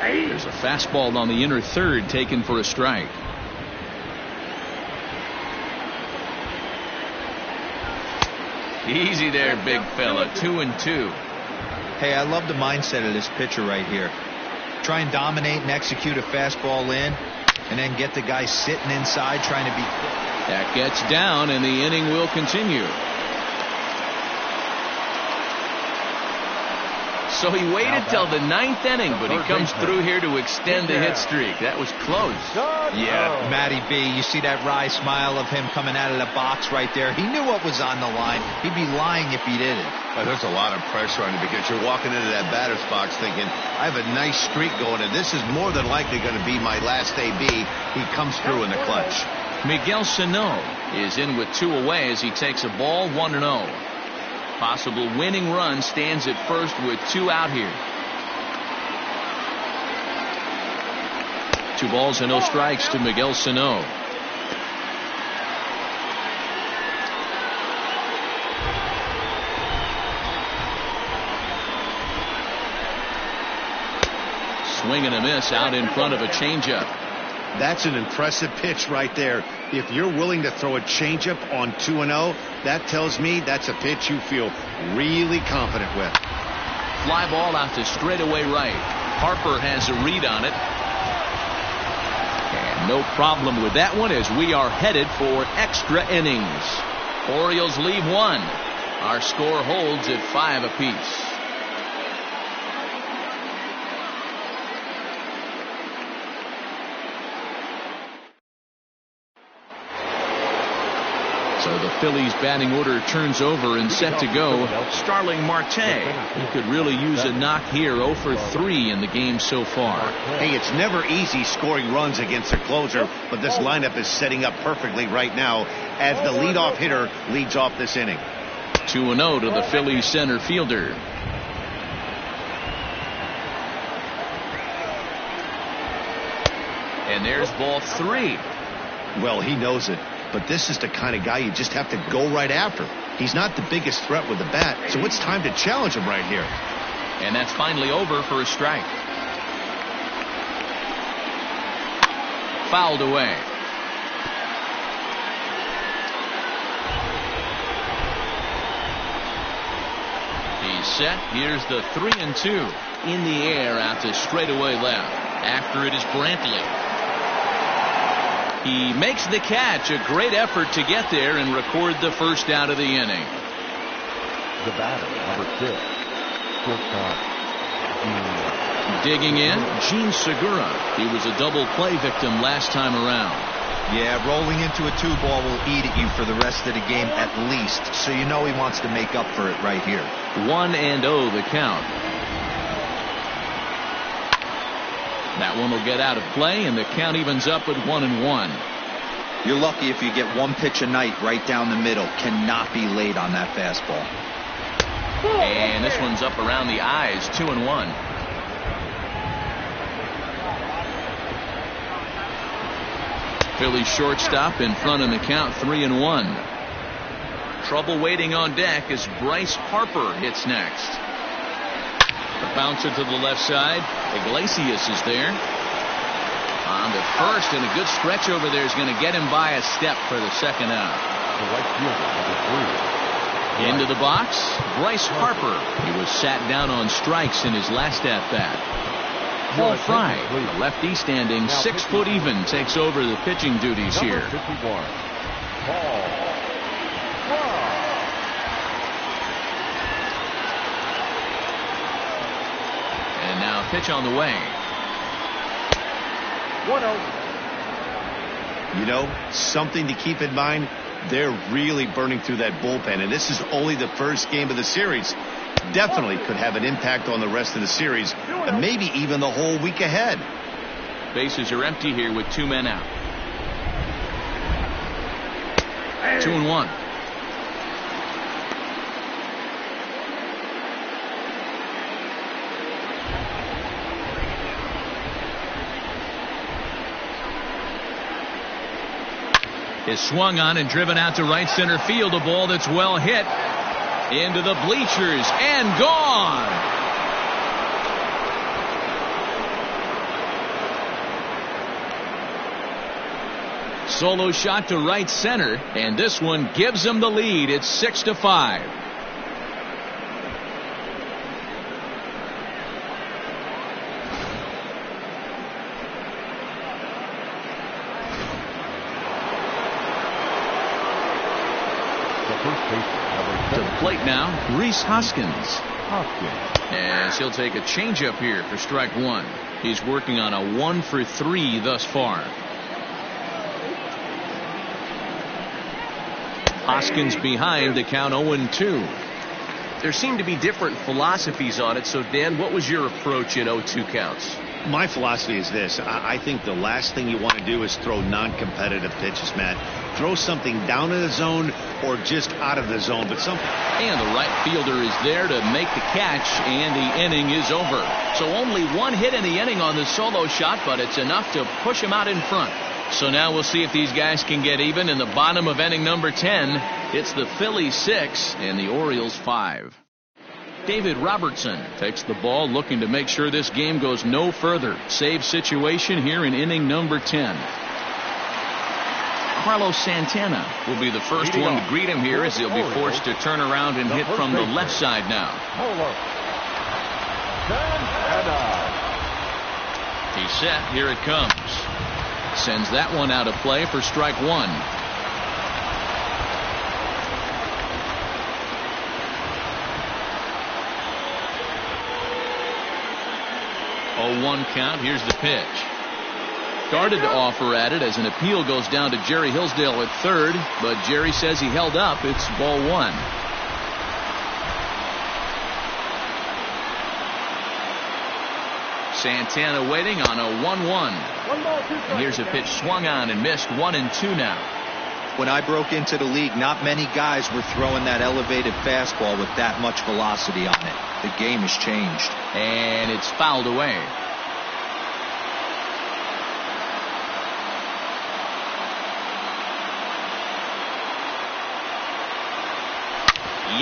Speaker 1: There's a fastball on the inner third taken for a strike. Easy there, big fella. 2-2.
Speaker 3: Hey, I love the mindset of this pitcher right here. Try and dominate and execute a fastball in, and then get the guy sitting inside trying to be quick.
Speaker 1: That gets down, and the inning will continue. So he waited till the 9th inning, but he comes through here to extend the hit streak. That was close.
Speaker 3: Yeah, Matty B, you see that wry smile of him coming out of the box right there. He knew what was on the line. He'd be lying if he didn't.
Speaker 2: Well, there's a lot of pressure on you because you're walking into that batter's box thinking, I have a nice streak going, and this is more than likely going to be my last AB. He comes through in the clutch.
Speaker 1: Miguel Sano is in with 2 away as he takes a ball. 1-0. Possible winning run stands at first with 2 out here. 2 balls and no strikes to Miguel Sano. Swing and a miss out in front of a changeup.
Speaker 2: That's an impressive pitch right there. If you're willing to throw a changeup on 2-0, that tells me that's a pitch you feel really confident with.
Speaker 1: Fly ball out to straightaway right. Harper has a read on it. And no problem with that one as we are headed for extra innings. Orioles leave 1. Our score holds at 5 apiece. So the Phillies batting order turns over and set to go. Starling Marte. He could really use a knock here. 0 for 3 in the game so far.
Speaker 2: Hey, it's never easy scoring runs against a closer, but this lineup is setting up perfectly right now as the leadoff hitter leads off this inning.
Speaker 1: 2-0 to the Phillies center fielder. And there's ball 3.
Speaker 2: Well, he knows it, but this is the kind of guy you just have to go right after. He's not the biggest threat with the bat, so it's time to challenge him right here.
Speaker 1: And that's finally over for a strike. Fouled away. He's set. Here's the 3-2. In the air out to straightaway left. After it is Brantley. He makes the catch. A great effort to get there and record the first out of the inning.
Speaker 4: The batter, number 6, shortstop,
Speaker 1: Digging in, Gene Segura. He was a double play victim last time around.
Speaker 3: Yeah, rolling into a 2-ball will eat at you for the rest of the game at least. So you know he wants to make up for it right here.
Speaker 1: 1-0 the count. That one will get out of play, and the count evens up at 1-1.
Speaker 3: You're lucky if you get one pitch a night right down the middle. Cannot be late on that fastball.
Speaker 1: And this one's up around the eyes. 2-1. Phillies shortstop in front in the count. 3-1. Trouble waiting on deck as Bryce Harper hits next. The bouncer to the left side. Iglesias is there. On the first, and a good stretch over there is going to get him by a step for the second out.
Speaker 4: the right fielder, number 3.
Speaker 1: Into the box, Bryce Harper. He was sat down on strikes in his last at-bat. Paul Fry, the lefty standing 6 foot even, takes over the pitching duties here.
Speaker 4: Number 51, Paul Fry.
Speaker 1: And now pitch on the way.
Speaker 6: 1-0.
Speaker 2: You know, something to keep in mind, they're really burning through that bullpen, and this is only the first game of the series. Definitely could have an impact on the rest of the series, and maybe even the whole week ahead.
Speaker 1: Bases are empty here with 2 men out. 2-1. Is swung on and driven out to right center field. A ball that's well hit into the bleachers and gone. Solo shot to right center, and this one gives them the lead. It's 6-5. To the plate now, Rhys Hoskins. As he'll take a changeup here for strike 1. He's working on a 1 for 3 thus far. Hoskins behind, the count 0-2.
Speaker 7: There seem to be different philosophies on it. So, Dan, what was your approach in 0-2 counts?
Speaker 2: My philosophy is this. I think the last thing you want to do is throw non-competitive pitches, Matt. Throw something down in the zone or just out of the zone, but something.
Speaker 1: And the right fielder is there to make the catch, and the inning is over. So only 1 hit in the inning on the solo shot, but it's enough to push him out in front. So now we'll see if these guys can get even in the bottom of inning number 10. It's the Phillies 6 and the Orioles 5. David Robertson takes the ball, looking to make sure this game goes no further. Save situation here in inning number 10. Carlos Santana will be the first one to greet him here, as he'll be forced to turn around and hit from the left side now. He's set. Here it comes. Sends that one out of play for strike 1. Oh, 1 count. Here's the pitch. started to offer at it as an appeal goes down to Jerry Hillsdale at third, but Jerry says he held up. It's ball one. Santana waiting on a 1-1. And here's a pitch swung on and missed. 1-2 now.
Speaker 3: When I broke into the league, not many guys were throwing that elevated fastball with that much velocity on it. The game has changed.
Speaker 1: And it's fouled away.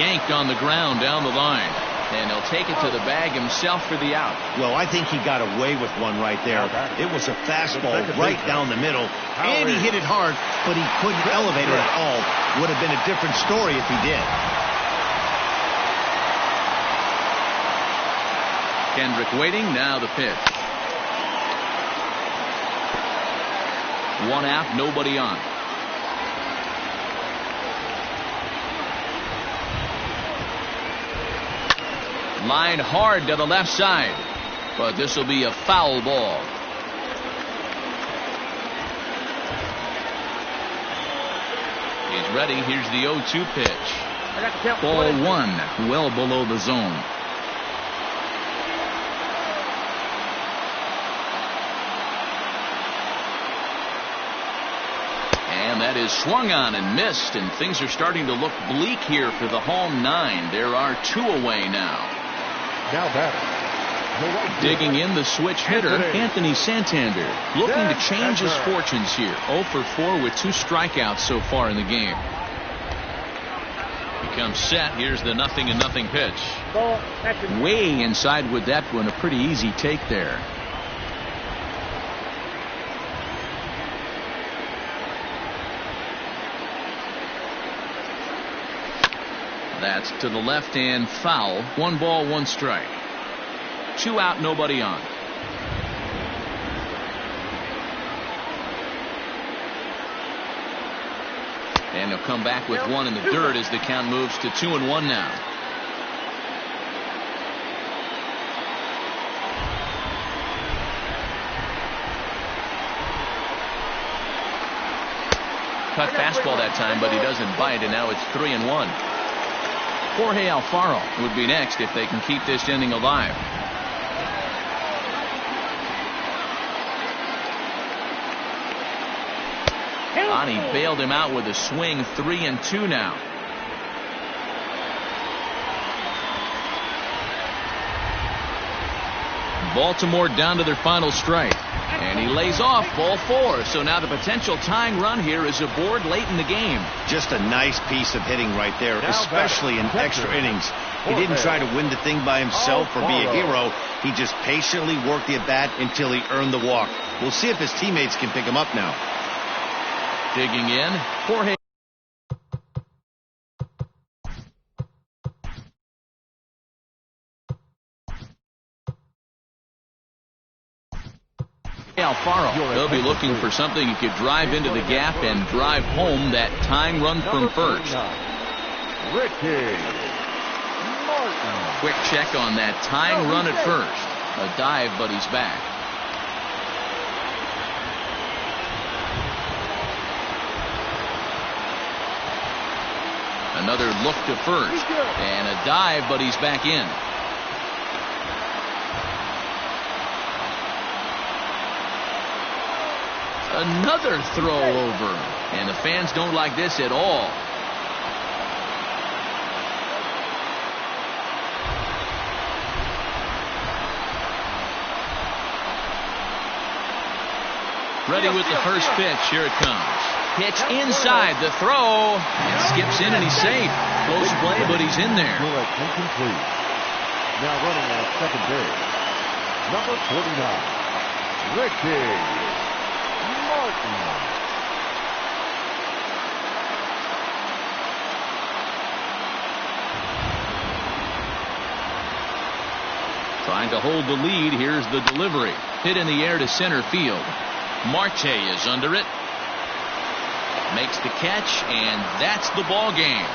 Speaker 1: Yanked on the ground down the line. And he'll take it to the bag himself for the out.
Speaker 2: Well, I think he got away with one right there. It was a fastball right down the middle, and he hit it hard, but he couldn't elevate it at all. Would have been a different story if he did.
Speaker 1: Kendrick waiting. Now the pitch. One out, nobody on. Line hard to the left side, but this will be a foul ball. He's ready. Here's the 0-2 pitch. Ball one, well below the zone. And that is swung on and missed, and things are starting to look bleak here for the home nine. There are two away now.
Speaker 4: Now batting.
Speaker 1: Digging in the switch hitter, Anthony Santander, looking to change his fortunes here. 0 for 4 with 2 strikeouts so far in the game. He comes set. Here's the 0-0 pitch. Way inside with that one. A pretty easy take there. That's to the left and foul. 1 ball, 1 strike. 2 out, nobody on. And he'll come back with 1 in the dirt as the count moves to 2-1 now. Cut fastball that time, but he doesn't bite, and now it's 3-1. Jorge Alfaro would be next if they can keep this inning alive. Ani bailed him out with a swing. 3-2 now. Baltimore down to their final strike. And he lays off ball 4. So now the potential tying run here is aboard late in the game.
Speaker 2: Just a nice piece of hitting right there, especially in extra innings. He didn't try to win the thing by himself or be a hero. He just patiently worked the at-bat until he earned the walk. We'll see if his teammates can pick him up now.
Speaker 1: Digging in, Jorge Alfaro. They'll be looking for something he could drive into the gap and drive home that tying run from first. Quick check on that tying run at first. A dive, but he's back. Another look to first. And a dive, but he's back in. Another throw over. And the fans don't like this at all. Ready with the first pitch. Here it comes. Pitch inside. The throw. It skips in and he's safe. Close play, but he's in there.
Speaker 4: Incomplete. Now running at second base, number 49, Ricky Martin.
Speaker 1: Trying to hold the lead. Here's the delivery. Hit in the air to center field. Marte is under it. Makes the catch, and that's the ball game.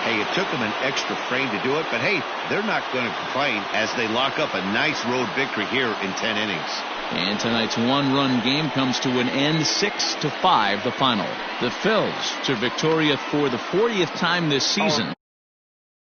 Speaker 2: Hey, it took them an extra frame to do it, but hey, they're not going to complain as they lock up a nice road victory here in 10 innings.
Speaker 1: And tonight's one-run game comes to an end, 6-5 the final. The Phils to Victoria for the 40th time this season.